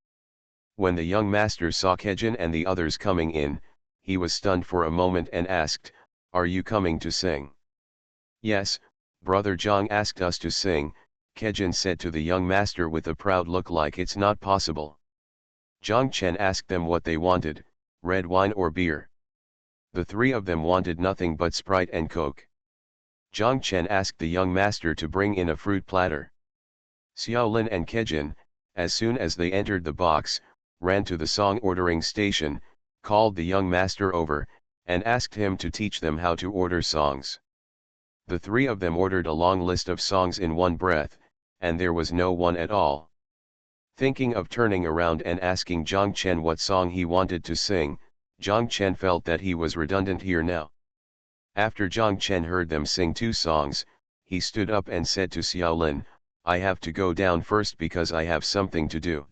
When the young master saw Kejin and the others coming in, he was stunned for a moment and asked, "Are you coming to sing?" "Yes, Brother Zhang asked us to sing," Kejin said to the young master with a proud look like it's not possible. Zhang Chen asked them what they wanted, red wine or beer. The 3 of them wanted nothing but Sprite and Coke. Zhang Chen asked the young master to bring in a fruit platter. Xiaolin and Kejin, as soon as they entered the box, ran to the song ordering station, called the young master over, and asked him to teach them how to order songs. The 3 of them ordered a long list of songs in one breath, and there was no one at all. Thinking of turning around and asking Zhang Chen what song he wanted to sing, Zhang Chen felt that he was redundant here now. After Zhang Chen heard them sing 2 songs, he stood up and said to Xiaolin, "I have to go down first because I have something to do.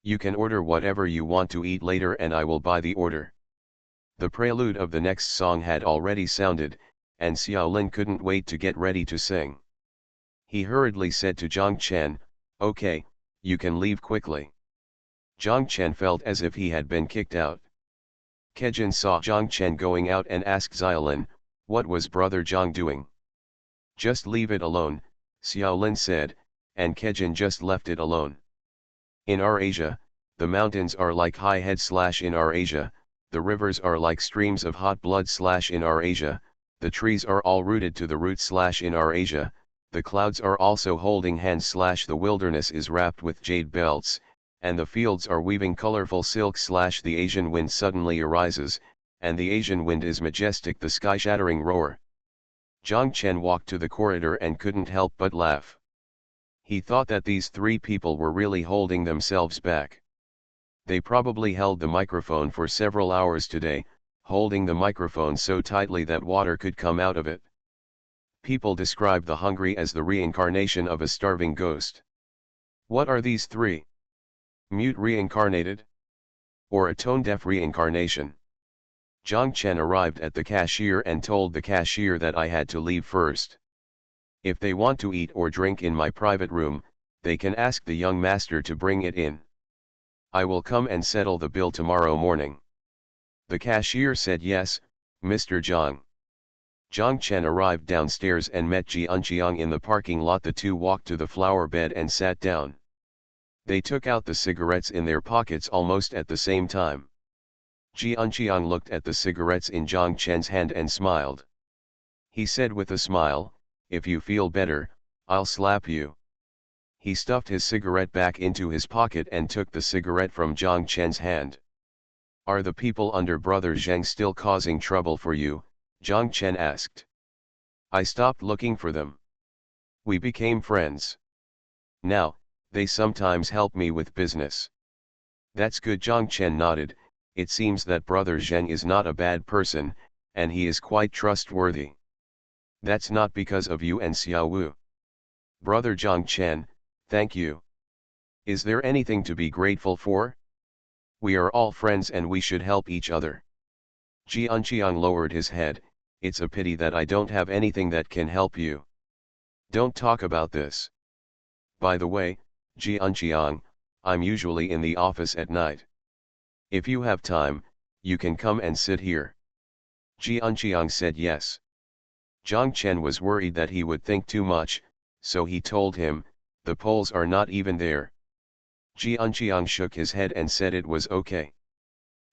You can order whatever you want to eat later and I will buy the order." The prelude of the next song had already sounded, and Xiaolin couldn't wait to get ready to sing. He hurriedly said to Zhang Chen, "Okay, you can leave quickly." Zhang Chen felt as if he had been kicked out. Kejin saw Zhang Chen going out and asked Xiaolin, "What was Brother Zhang doing?" "Just leave it alone," Xiaolin said, and Kejin just left it alone. In our Asia, the mountains are like high heads / in our Asia, the rivers are like streams of hot blood / in our Asia, the trees are all rooted to the roots / in our Asia, the clouds are also holding hands / the wilderness is wrapped with jade belts, and the fields are weaving colorful silk / the Asian wind suddenly arises, and the Asian wind is majestic, the sky-shattering roar. Zhang Chen walked to the corridor and couldn't help but laugh. He thought that these 3 people were really holding themselves back. They probably held the microphone for several hours today, holding the microphone so tightly that water could come out of it. People describe the hungry as the reincarnation of a starving ghost. What are these 3? Mute reincarnated? Or a tone-deaf reincarnation? Zhang Chen arrived at the cashier and told the cashier that I had to leave first. If they want to eat or drink in my private room, they can ask the young master to bring it in. I will come and settle the bill tomorrow morning. The cashier said, "Yes, Mr. Zhang." Zhang Chen arrived downstairs and met Ji Unqiang in the parking lot. The 2 walked to the flower bed and sat down. They took out the cigarettes in their pockets almost at the same time. Ji Unqiang looked at the cigarettes in Zhang Chen's hand and smiled. He said with a smile, "If you feel better, I'll slap you." He stuffed his cigarette back into his pocket and took the cigarette from Zhang Chen's hand. "Are the people under Brother Zhang still causing trouble for you?" Zhang Chen asked. "I stopped looking for them. We became friends. Now, they sometimes help me with business." "That's good." Zhang Chen nodded. "It seems that Brother Zhang is not a bad person, and he is quite trustworthy. That's not because of you and Xiao Wu." "Brother Zhang Chen, thank you. Is there anything to be grateful for? We are all friends and we should help each other." Ji Unqiang lowered his head. "It's a pity that I don't have anything that can help you." Don't talk about this. By the way, Jianqiang, I'm usually in the office at night. If you have time, you can come and sit here. Jianqiang said yes. Jiang Chen was worried that he would think too much, so he told him, the poles are not even there. Jianqiang shook his head and said it was okay.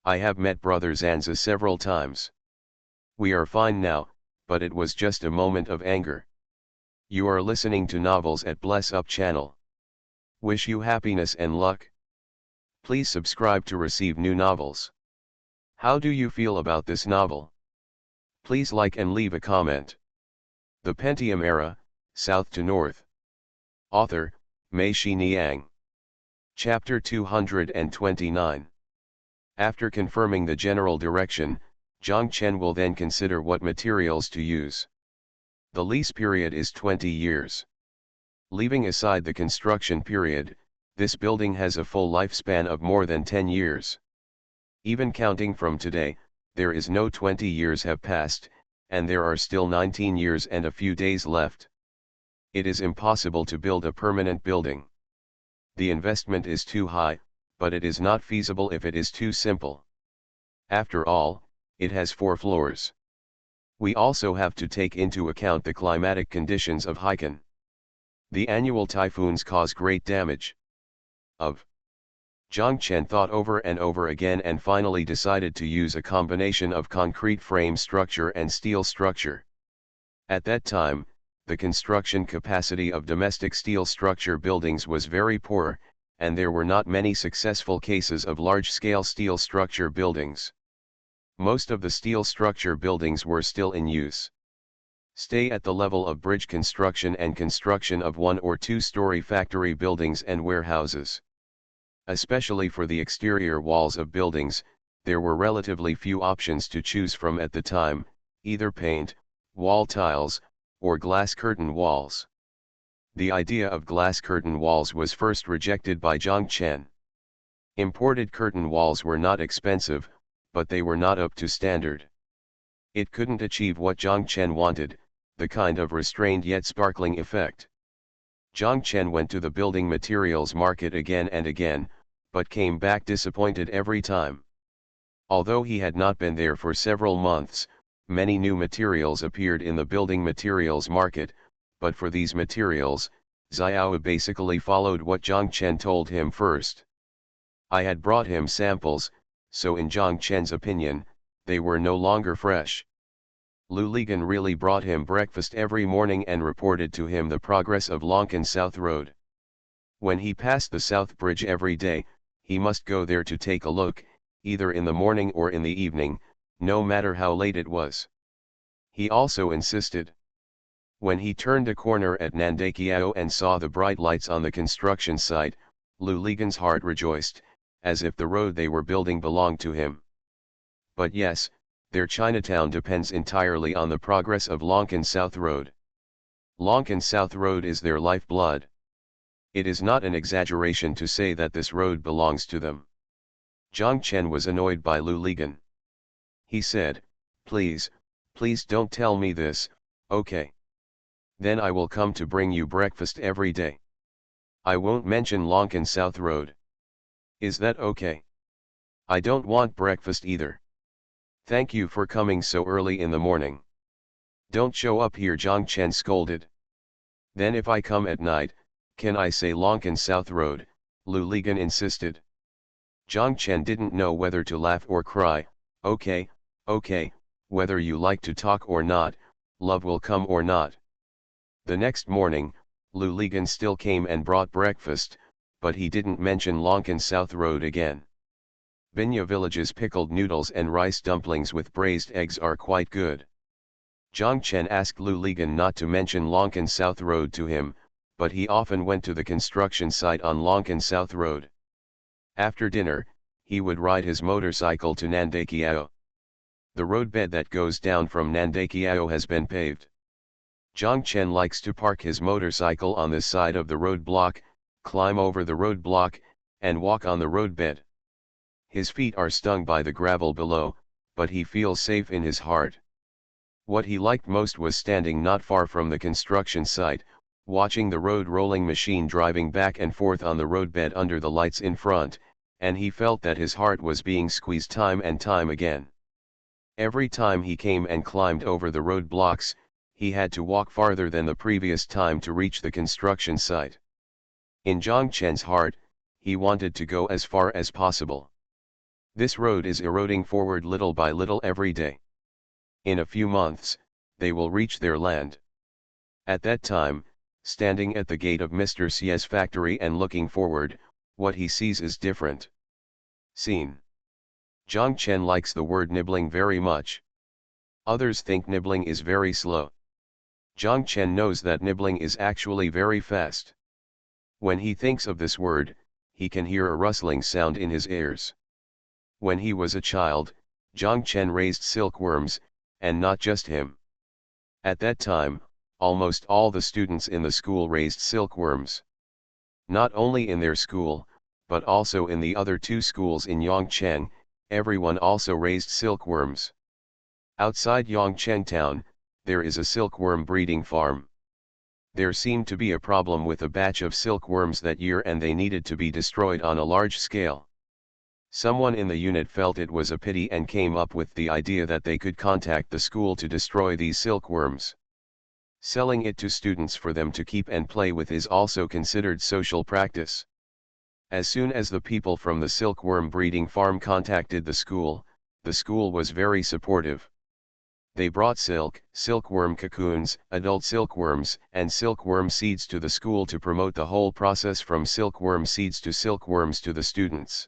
I have met Brother Zanza several times. We are fine now, but it was just a moment of anger. You are listening to novels at Bless Up channel. Wish you happiness and luck. Please subscribe to receive new novels. How do you feel about this novel? Please like and leave a comment. The Pentium Era, South to North. Author, Mei Niang. Chapter 229. After confirming the general direction, Jiang Chen will then consider what materials to use. The lease period is 20 years. Leaving aside the construction period, this building has a full lifespan of more than 10 years. Even counting from today, there is no 20 years have passed, and there are still 19 years and a few days left. It is impossible to build a permanent building. The investment is too high, but it is not feasible if it is too simple. After all, it has 4 floors. We also have to take into account the climatic conditions of Haikan. The annual typhoons cause great damage. Jiang Chen thought over and over again and finally decided to use a combination of concrete frame structure and steel structure. At that time, the construction capacity of domestic steel structure buildings was very poor, and there were not many successful cases of large-scale steel structure buildings. Most of the steel structure buildings were still in use. Stay at the level of bridge construction and construction of 1 or 2-story factory buildings and warehouses. Especially for the exterior walls of buildings, there were relatively few options to choose from at the time, either paint, wall tiles, or glass curtain walls. The idea of glass curtain walls was first rejected by Jiang Chen. Imported curtain walls were not expensive, but they were not up to standard. It couldn't achieve what Jiang Chen wanted, the kind of restrained yet sparkling effect. Jiang Chen went to the building materials market again and again, but came back disappointed every time. Although he had not been there for several months, many new materials appeared in the building materials market, but for these materials, Xiao basically followed what Jiang Chen told him first. I had brought him samples, so in Jiang Chen's opinion, they were no longer fresh. Lu Ligan really brought him breakfast every morning and reported to him the progress of Lonkan South Road. When he passed the South Bridge every day, he must go there to take a look, either in the morning or in the evening, no matter how late it was. He also insisted. When he turned a corner at Nandakiao and saw the bright lights on the construction site, Lu Ligan's heart rejoiced, as if the road they were building belonged to him. But yes, their Chinatown depends entirely on the progress of Lonkan South Road. Lonkan South Road is their lifeblood. It is not an exaggeration to say that this road belongs to them. Jiang Chen was annoyed by Lu Ligan. He said, please don't tell me this, okay? Then I will come to bring you breakfast every day. I won't mention Lonkan South Road. Is that okay? I don't want breakfast either. Thank you for coming so early in the morning. Don't show up here, Jiang Chen scolded. Then if I come at night, can I say Lonkan South Road? Lu Ligan insisted. Jiang Chen didn't know whether to laugh or cry. Okay, whether you like to talk or not, love will come or not. The next morning, Lu Ligan still came and brought breakfast, but he didn't mention Lonkan South Road again. Binya Village's pickled noodles and rice dumplings with braised eggs are quite good. Jiang Chen asked Lu Ligan not to mention Lonkan South Road to him, but he often went to the construction site on Lonkan South Road. After dinner, he would ride his motorcycle to Nandakiao. The roadbed that goes down from Nandakiao has been paved. Jiang Chen likes to park his motorcycle on this side of the roadblock, climb over the roadblock, and walk on the roadbed. His feet are stung by the gravel below, but he feels safe in his heart. What he liked most was standing not far from the construction site, watching the road rolling machine driving back and forth on the roadbed under the lights in front, and he felt that his heart was being squeezed time and time again. Every time he came and climbed over the roadblocks, he had to walk farther than the previous time to reach the construction site. In Zhang Chen's heart, he wanted to go as far as possible. This road is eroding forward little by little every day. In a few months, they will reach their land. At that time, standing at the gate of Mr. Xie's factory and looking forward, what he sees is different. Scene. Zhang Chen likes the word nibbling very much. Others think nibbling is very slow. Zhang Chen knows that nibbling is actually very fast. When he thinks of this word, he can hear a rustling sound in his ears. When he was a child, Zhang Chen raised silkworms, and not just him. At that time, almost all the students in the school raised silkworms. Not only in their school, but also in the other two schools in Yongcheng, everyone also raised silkworms. Outside Yongcheng town, there is a silkworm breeding farm. There seemed to be a problem with a batch of silkworms that year and they needed to be destroyed on a large scale. Someone in the unit felt it was a pity and came up with the idea that they could contact the school to destroy these silkworms. Selling it to students for them to keep and play with is also considered social practice. As soon as the people from the silkworm breeding farm contacted the school was very supportive. They brought silkworm cocoons, adult silkworms, and silkworm seeds to the school to promote the whole process from silkworm seeds to silkworms to the students.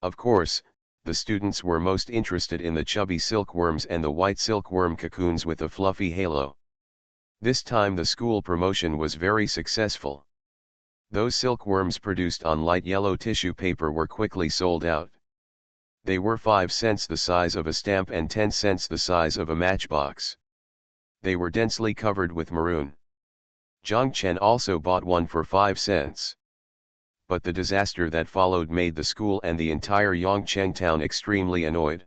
Of course, the students were most interested in the chubby silkworms and the white silkworm cocoons with a fluffy halo. This time the school promotion was very successful. Those silkworms produced on light yellow tissue paper were quickly sold out. They were 5 cents the size of a stamp and 10 cents the size of a matchbox. They were densely covered with maroon. Zhang Chen also bought one for 5 cents. But the disaster that followed made the school and the entire Yongcheng town extremely annoyed.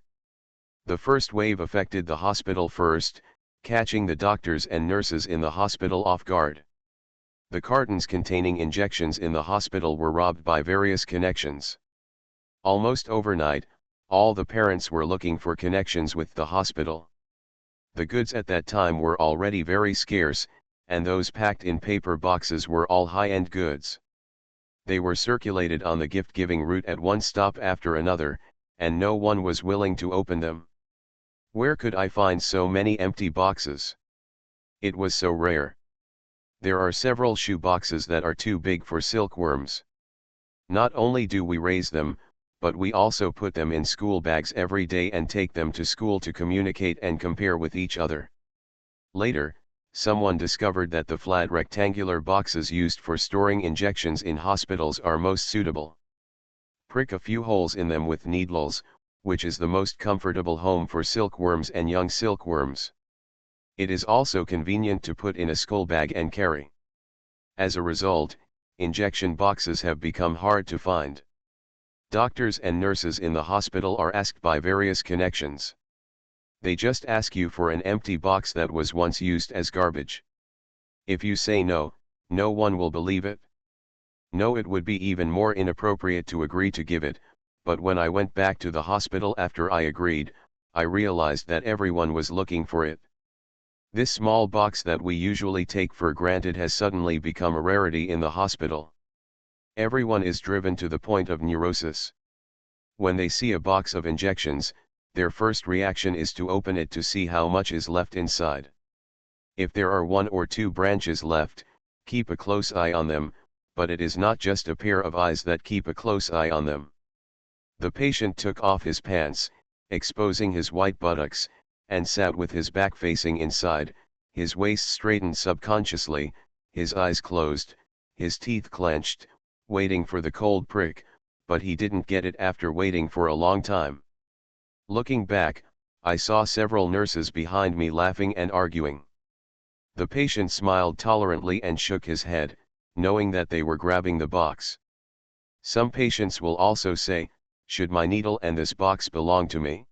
The first wave affected the hospital first, catching the doctors and nurses in the hospital off guard. The cartons containing injections in the hospital were robbed by various connections. Almost overnight, all the parents were looking for connections with the hospital. The goods at that time were already very scarce, and those packed in paper boxes were all high-end goods. They were circulated on the gift-giving route at one stop after another, and no one was willing to open them. Where could I find so many empty boxes? It was so rare. There are several shoe boxes that are too big for silkworms. Not only do we raise them, but we also put them in school bags every day and take them to school to communicate and compare with each other. Later, someone discovered that the flat rectangular boxes used for storing injections in hospitals are most suitable. Prick a few holes in them with needles, which is the most comfortable home for silkworms and young silkworms. It is also convenient to put in a school bag and carry. As a result, injection boxes have become hard to find. Doctors and nurses in the hospital are asked by various connections. They just ask you for an empty box that was once used as garbage. If you say no, no one will believe it. No, it would be even more inappropriate to agree to give it, but when I went back to the hospital after I agreed, I realized that everyone was looking for it. This small box that we usually take for granted has suddenly become a rarity in the hospital. Everyone is driven to the point of neurosis. When they see a box of injections, their first reaction is to open it to see how much is left inside. If there are 1 or 2 branches left, keep a close eye on them, but it is not just a pair of eyes that keep a close eye on them. The patient took off his pants, exposing his white buttocks, and sat with his back facing inside, his waist straightened subconsciously, his eyes closed, his teeth clenched, waiting for the cold prick, but he didn't get it after waiting for a long time. Looking back, I saw several nurses behind me laughing and arguing. The patient smiled tolerantly and shook his head, knowing that they were grabbing the box. Some patients will also say, "Should my needle and this box belong to me?"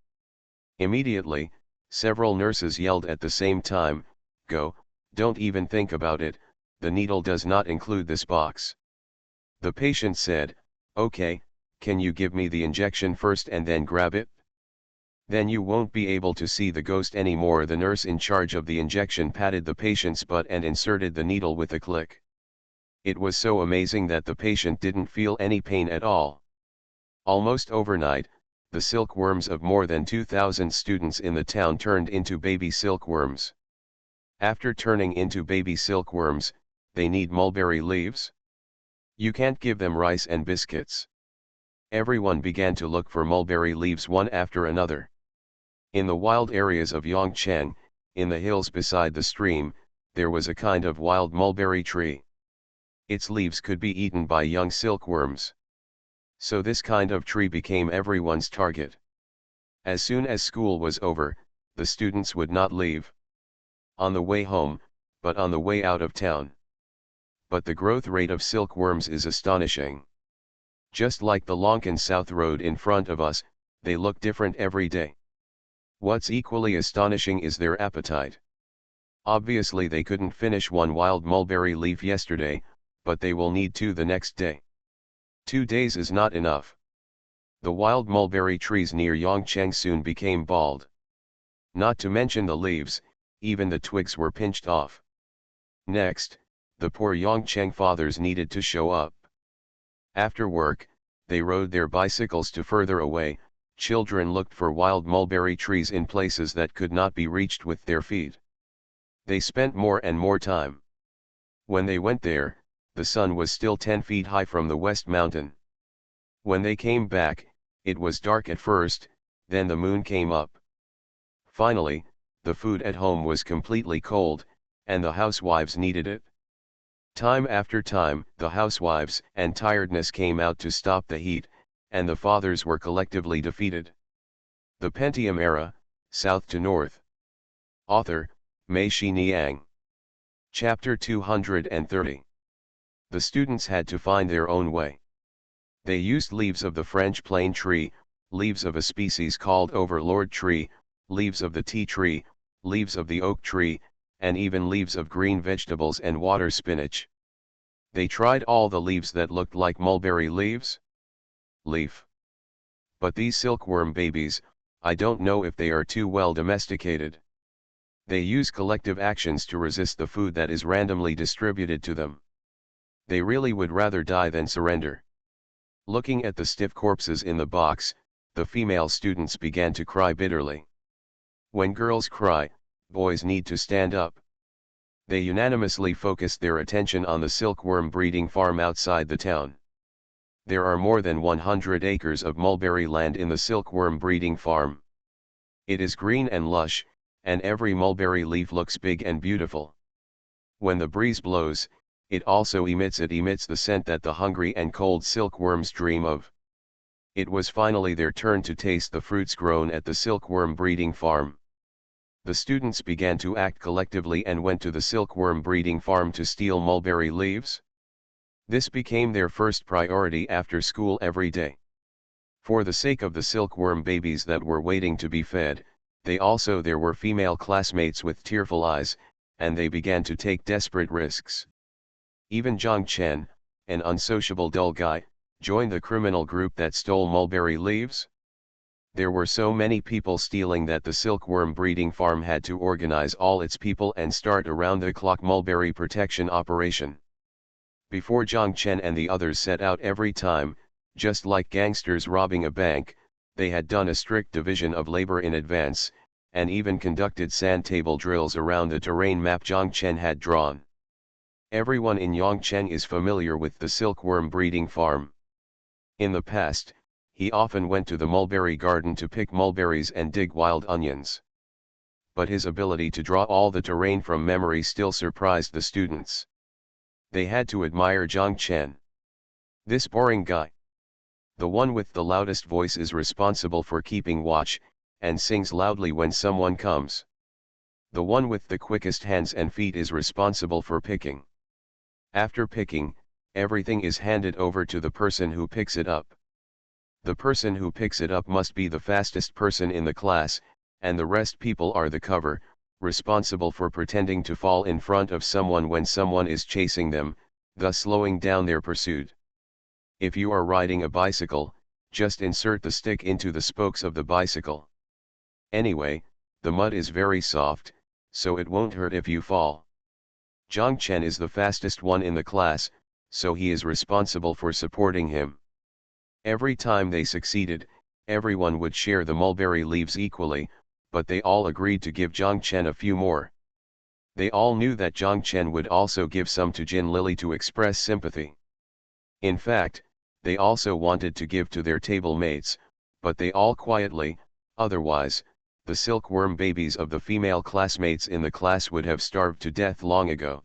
Immediately, several nurses yelled at the same time, "Go, don't even think about it, the needle does not include this box. The patient said, "Okay, can you give me the injection first and then grab it? Then you won't be able to see the ghost anymore." The nurse in charge of the injection patted the patient's butt and inserted the needle with a click. It was so amazing that the patient didn't feel any pain at all. Almost overnight, the silkworms of more than 2,000 students in the town turned into baby silkworms. After turning into baby silkworms, they need mulberry leaves. You can't give them rice and biscuits. Everyone began to look for mulberry leaves one after another. In the wild areas of Yongcheng, in the hills beside the stream, there was a kind of wild mulberry tree. Its leaves could be eaten by young silkworms. So this kind of tree became everyone's target. As soon as school was over, the students would not leave on the way home, but on the way out of town. But the growth rate of silkworms is astonishing. Just like the Lonkin South Road in front of us, they look different every day. What's equally astonishing is their appetite. Obviously they couldn't finish one wild mulberry leaf yesterday, but they will need 2 the next day. 2 days is not enough. The wild mulberry trees near Yongcheng soon became bald. Not to mention the leaves, even the twigs were pinched off. Next, the poor Yongcheng fathers needed to show up. After work, they rode their bicycles to further away. Children looked for wild mulberry trees in places that could not be reached with their feet. They spent more and more time. When they went there, the sun was still 10 feet high from the west mountain. When they came back, it was dark at first, then the moon came up. Finally, the food at home was completely cold, and the housewives needed it. Time after time, the housewives and tiredness came out to stop the heat, and the fathers were collectively defeated. The Pentium Era, South to North. Author, Mei Xiniang. Chapter 230. The students had to find their own way. They used leaves of the French plane tree, leaves of a species called overlord tree, leaves of the tea tree, leaves of the oak tree, and even leaves of green vegetables and water spinach. They tried all the leaves that looked like mulberry leaves. But these silkworm babies, I don't know if they are too well domesticated. They use collective actions to resist the food that is randomly distributed to them. They really would rather die than surrender. Looking at the stiff corpses in the box, the female students began to cry bitterly. When girls cry, boys need to stand up. They unanimously focused their attention on the silkworm breeding farm outside the town. There are more than 100 acres of mulberry land in the silkworm breeding farm. It is green and lush, and every mulberry leaf looks big and beautiful. When the breeze blows, it also emits the scent that the hungry and cold silkworms dream of. It was finally their turn to taste the fruits grown at the silkworm breeding farm. The students began to act collectively and went to the silkworm breeding farm to steal mulberry leaves. This became their first priority after school every day. For the sake of the silkworm babies that were waiting to be fed, there were female classmates with tearful eyes, and they began to take desperate risks. Even Zhang Chen, an unsociable dull guy, joined the criminal group that stole mulberry leaves. There were so many people stealing that the silkworm breeding farm had to organize all its people and start around-the-clock mulberry protection operation. Before Zhang Chen and the others set out every time, just like gangsters robbing a bank, they had done a strict division of labor in advance, and even conducted sand table drills around the terrain map Zhang Chen had drawn. Everyone in Yongcheng is familiar with the silkworm breeding farm. In the past, he often went to the mulberry garden to pick mulberries and dig wild onions. But his ability to draw all the terrain from memory still surprised the students. They had to admire Zhang Chen. This boring guy. The one with the loudest voice is responsible for keeping watch, and sings loudly when someone comes. The one with the quickest hands and feet is responsible for picking. After picking, everything is handed over to the person who picks it up. The person who picks it up must be the fastest person in the class, and the rest people are the cover, responsible for pretending to fall in front of someone when someone is chasing them, thus slowing down their pursuit. If you are riding a bicycle, just insert the stick into the spokes of the bicycle. Anyway, the mud is very soft, so it won't hurt if you fall. Zhang Chen is the fastest one in the class, so he is responsible for supporting him. Every time they succeeded, everyone would share the mulberry leaves equally, but they all agreed to give Zhang Chen a few more. They all knew that Zhang Chen would also give some to Jin Lily to express sympathy. In fact, they also wanted to give to their table mates, but they all quietly, otherwise, the silkworm babies of the female classmates in the class would have starved to death long ago.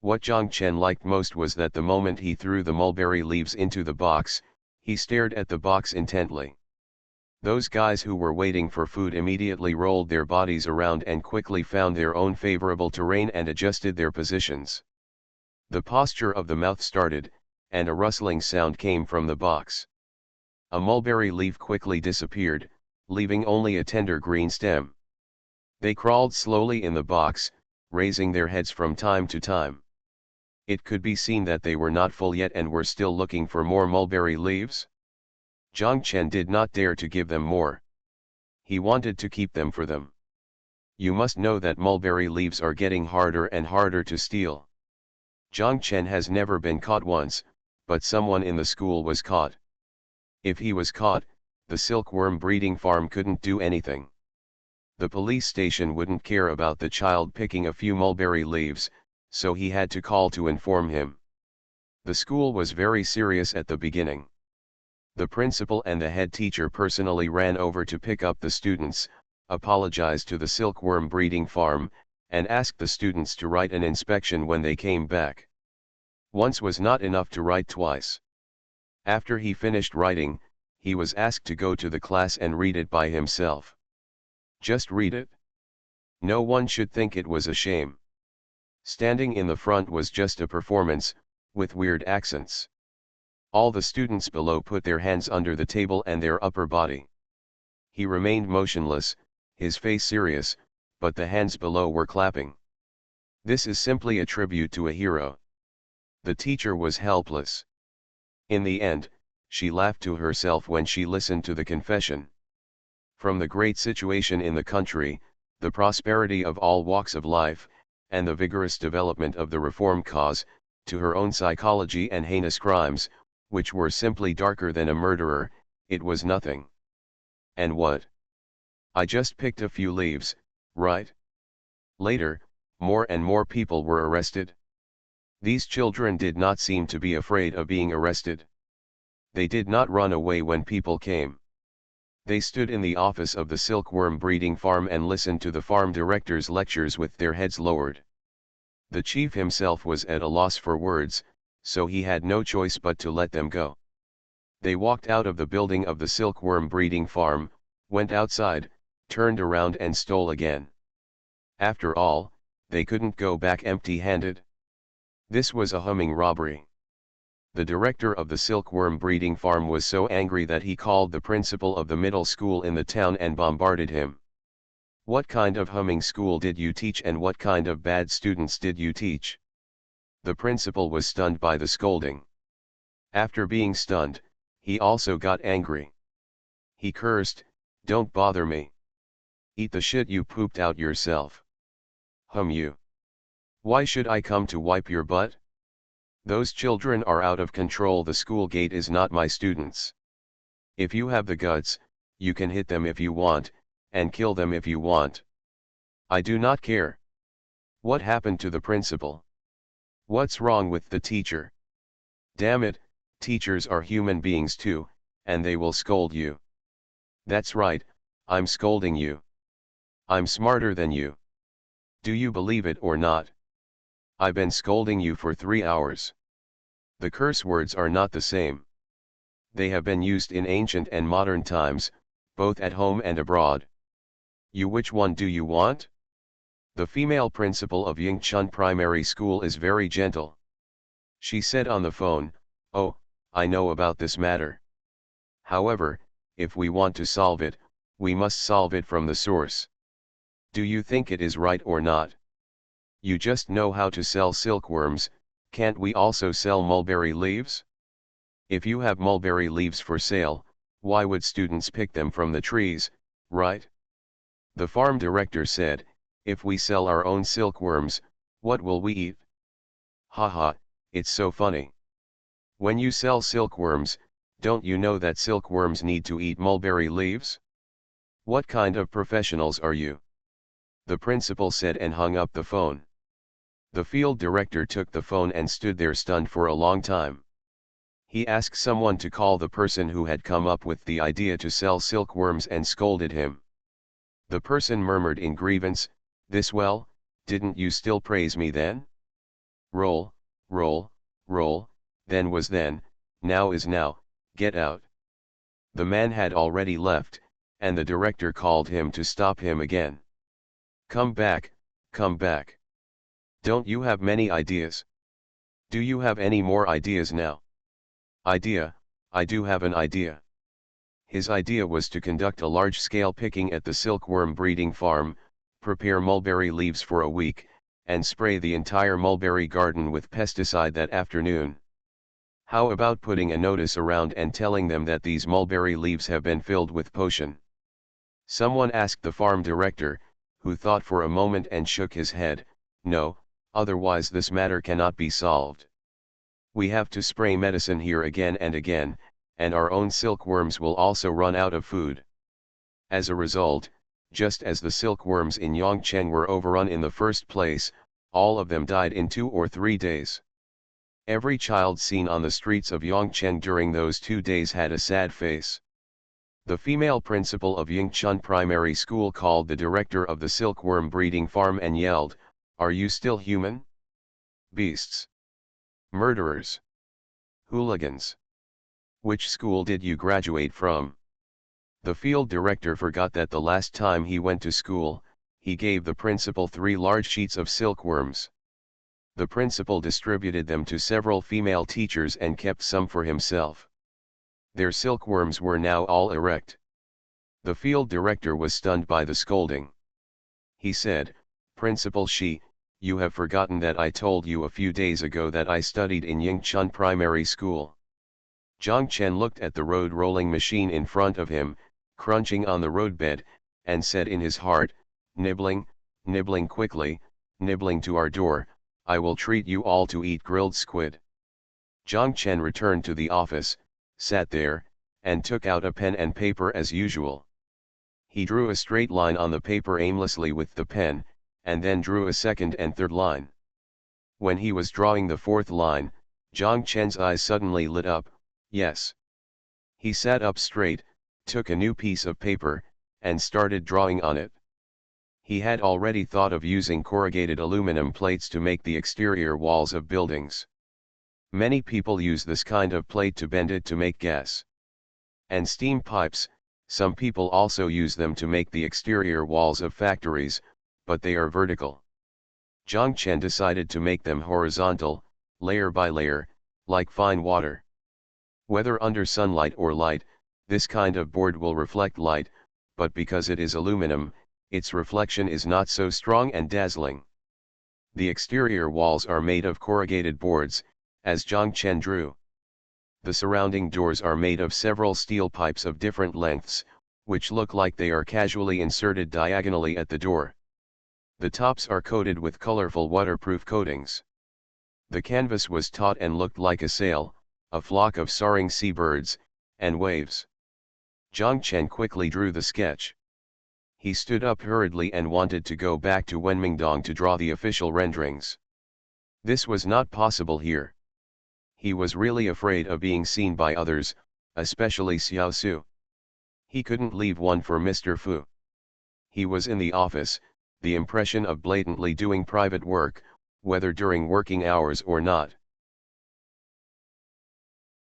What Zhang Chen liked most was that the moment he threw the mulberry leaves into the box, he stared at the box intently. Those guys who were waiting for food immediately rolled their bodies around and quickly found their own favorable terrain and adjusted their positions. The posture of the mouth started, and a rustling sound came from the box. A mulberry leaf quickly disappeared, leaving only a tender green stem. They crawled slowly in the box, raising their heads from time to time. It could be seen that they were not full yet and were still looking for more mulberry leaves. Zhang Chen did not dare to give them more. He wanted to keep them for them. You must know that mulberry leaves are getting harder and harder to steal. Zhang Chen has never been caught once, but someone in the school was caught. If he was caught, the silkworm breeding farm couldn't do anything. The police station wouldn't care about the child picking a few mulberry leaves, so he had to call to inform him. The school was very serious at the beginning. The principal and the head teacher personally ran over to pick up the students, apologized to the silkworm breeding farm, and asked the students to write an inspection when they came back. Once was not enough to write twice. After he finished writing, he was asked to go to the class and read it by himself. Just read it. No one should think it was a shame. Standing in the front was just a performance, with weird accents. All the students below put their hands under the table and their upper body. He remained motionless, his face serious, but the hands below were clapping. This is simply a tribute to a hero. The teacher was helpless. In the end, she laughed to herself when she listened to the confession. From the great situation in the country, the prosperity of all walks of life, and the vigorous development of the reform cause, to her own psychology and heinous crimes, which were simply darker than a murderer, it was nothing. And what? I just picked a few leaves, right? Later, more and more people were arrested. These children did not seem to be afraid of being arrested. They did not run away when people came. They stood in the office of the silkworm breeding farm and listened to the farm director's lectures with their heads lowered. The chief himself was at a loss for words, so he had no choice but to let them go. They walked out of the building of the silkworm breeding farm, went outside, turned around and stole again. After all, they couldn't go back empty-handed. This was a humming robbery. The director of the silkworm breeding farm was so angry that he called the principal of the middle school in the town and bombarded him. What kind of humming school did you teach and what kind of bad students did you teach? The principal was stunned by the scolding. After being stunned, he also got angry. He cursed, "Don't bother me. Eat the shit you pooped out yourself. You. Why should I come to wipe your butt? Those children are out of control. The school gate is not my students. If you have the guts, you can hit them if you want, and kill them if you want. I do not care." What happened to the principal? What's wrong with the teacher? Damn it, teachers are human beings too, and they will scold you. That's right, I'm scolding you. I'm smarter than you. Do you believe it or not? I've been scolding you for 3 hours. The curse words are not the same. They have been used in ancient and modern times, both at home and abroad. Which one do you want? The female principal of Yingchun Primary School is very gentle. She said on the phone, "Oh, I know about this matter. However, if we want to solve it, we must solve it from the source. Do you think it is right or not? You just know how to sell silkworms, can't we also sell mulberry leaves? If you have mulberry leaves for sale, why would students pick them from the trees, right? The farm director said, if we sell our own silkworms, what will we eat? Haha, it's so funny. When you sell silkworms, don't you know that silkworms need to eat mulberry leaves? What kind of professionals are you? The principal said and hung up the phone. The field director took the phone and stood there stunned for a long time. He asked someone to call the person who had come up with the idea to sell silkworms and scolded him. The person murmured in grievance, well, didn't you still praise me then? Roll, roll, roll, then was then, now is now, get out. The man had already left, and the director called him to stop him again. Come back, come back. Don't you have many ideas? Do you have any more ideas now? Idea, I do have an idea. His idea was to conduct a large-scale picking at the silkworm breeding farm, prepare mulberry leaves for a week, and spray the entire mulberry garden with pesticide that afternoon. How about putting a notice around and telling them that these mulberry leaves have been filled with potion? Someone asked the farm director, who thought for a moment and shook his head, no, otherwise this matter cannot be solved. We have to spray medicine here again and again, and our own silkworms will also run out of food. As a result, just as the silkworms in Yongcheng were overrun in the first place, all of them died in 2 or 3 days. Every child seen on the streets of Yongcheng during those 2 days had a sad face. The female principal of Yingchun Primary School called the director of the silkworm breeding farm and yelled, "Are you still human? Beasts! Murderers! Hooligans! Which school did you graduate from?" The field director forgot that the last time he went to school, he gave the principal 3 large sheets of silkworms. The principal distributed them to several female teachers and kept some for himself. Their silkworms were now all erect. The field director was stunned by the scolding. He said, "Principal Shi, you have forgotten that I told you a few days ago that I studied in Yingchun Primary School." Zhang Chen looked at the road rolling machine in front of him, crunching on the roadbed, and said in his heart, "Nibbling, nibbling quickly, nibbling to our door, I will treat you all to eat grilled squid." Zhang Chen returned to the office, sat there, and took out a pen and paper as usual. He drew a straight line on the paper aimlessly with the pen, and then drew a second and third line. When he was drawing the 4th line, Zhang Chen's eyes suddenly lit up. Yes. He sat up straight, took a new piece of paper, and started drawing on it. He had already thought of using corrugated aluminum plates to make the exterior walls of buildings. Many people use this kind of plate to bend it to make gas and steam pipes. Some people also use them to make the exterior walls of factories, but they are vertical. Zhang Chen decided to make them horizontal, layer by layer, like fine water. Whether under sunlight or light, this kind of board will reflect light, but because it is aluminum, its reflection is not so strong and dazzling. The exterior walls are made of corrugated boards, as Zhang Chen drew. The surrounding doors are made of several steel pipes of different lengths, which look like they are casually inserted diagonally at the door. The tops are coated with colorful waterproof coatings. The canvas was taut and looked like a sail, a flock of soaring seabirds, and waves. Zhang Chen quickly drew the sketch. He stood up hurriedly and wanted to go back to Wenmingdong to draw the official renderings. This was not possible here. He was really afraid of being seen by others, especially Xiao Su. He couldn't leave one for Mr. Fu. He was in the office, the impression of blatantly doing private work, whether during working hours or not.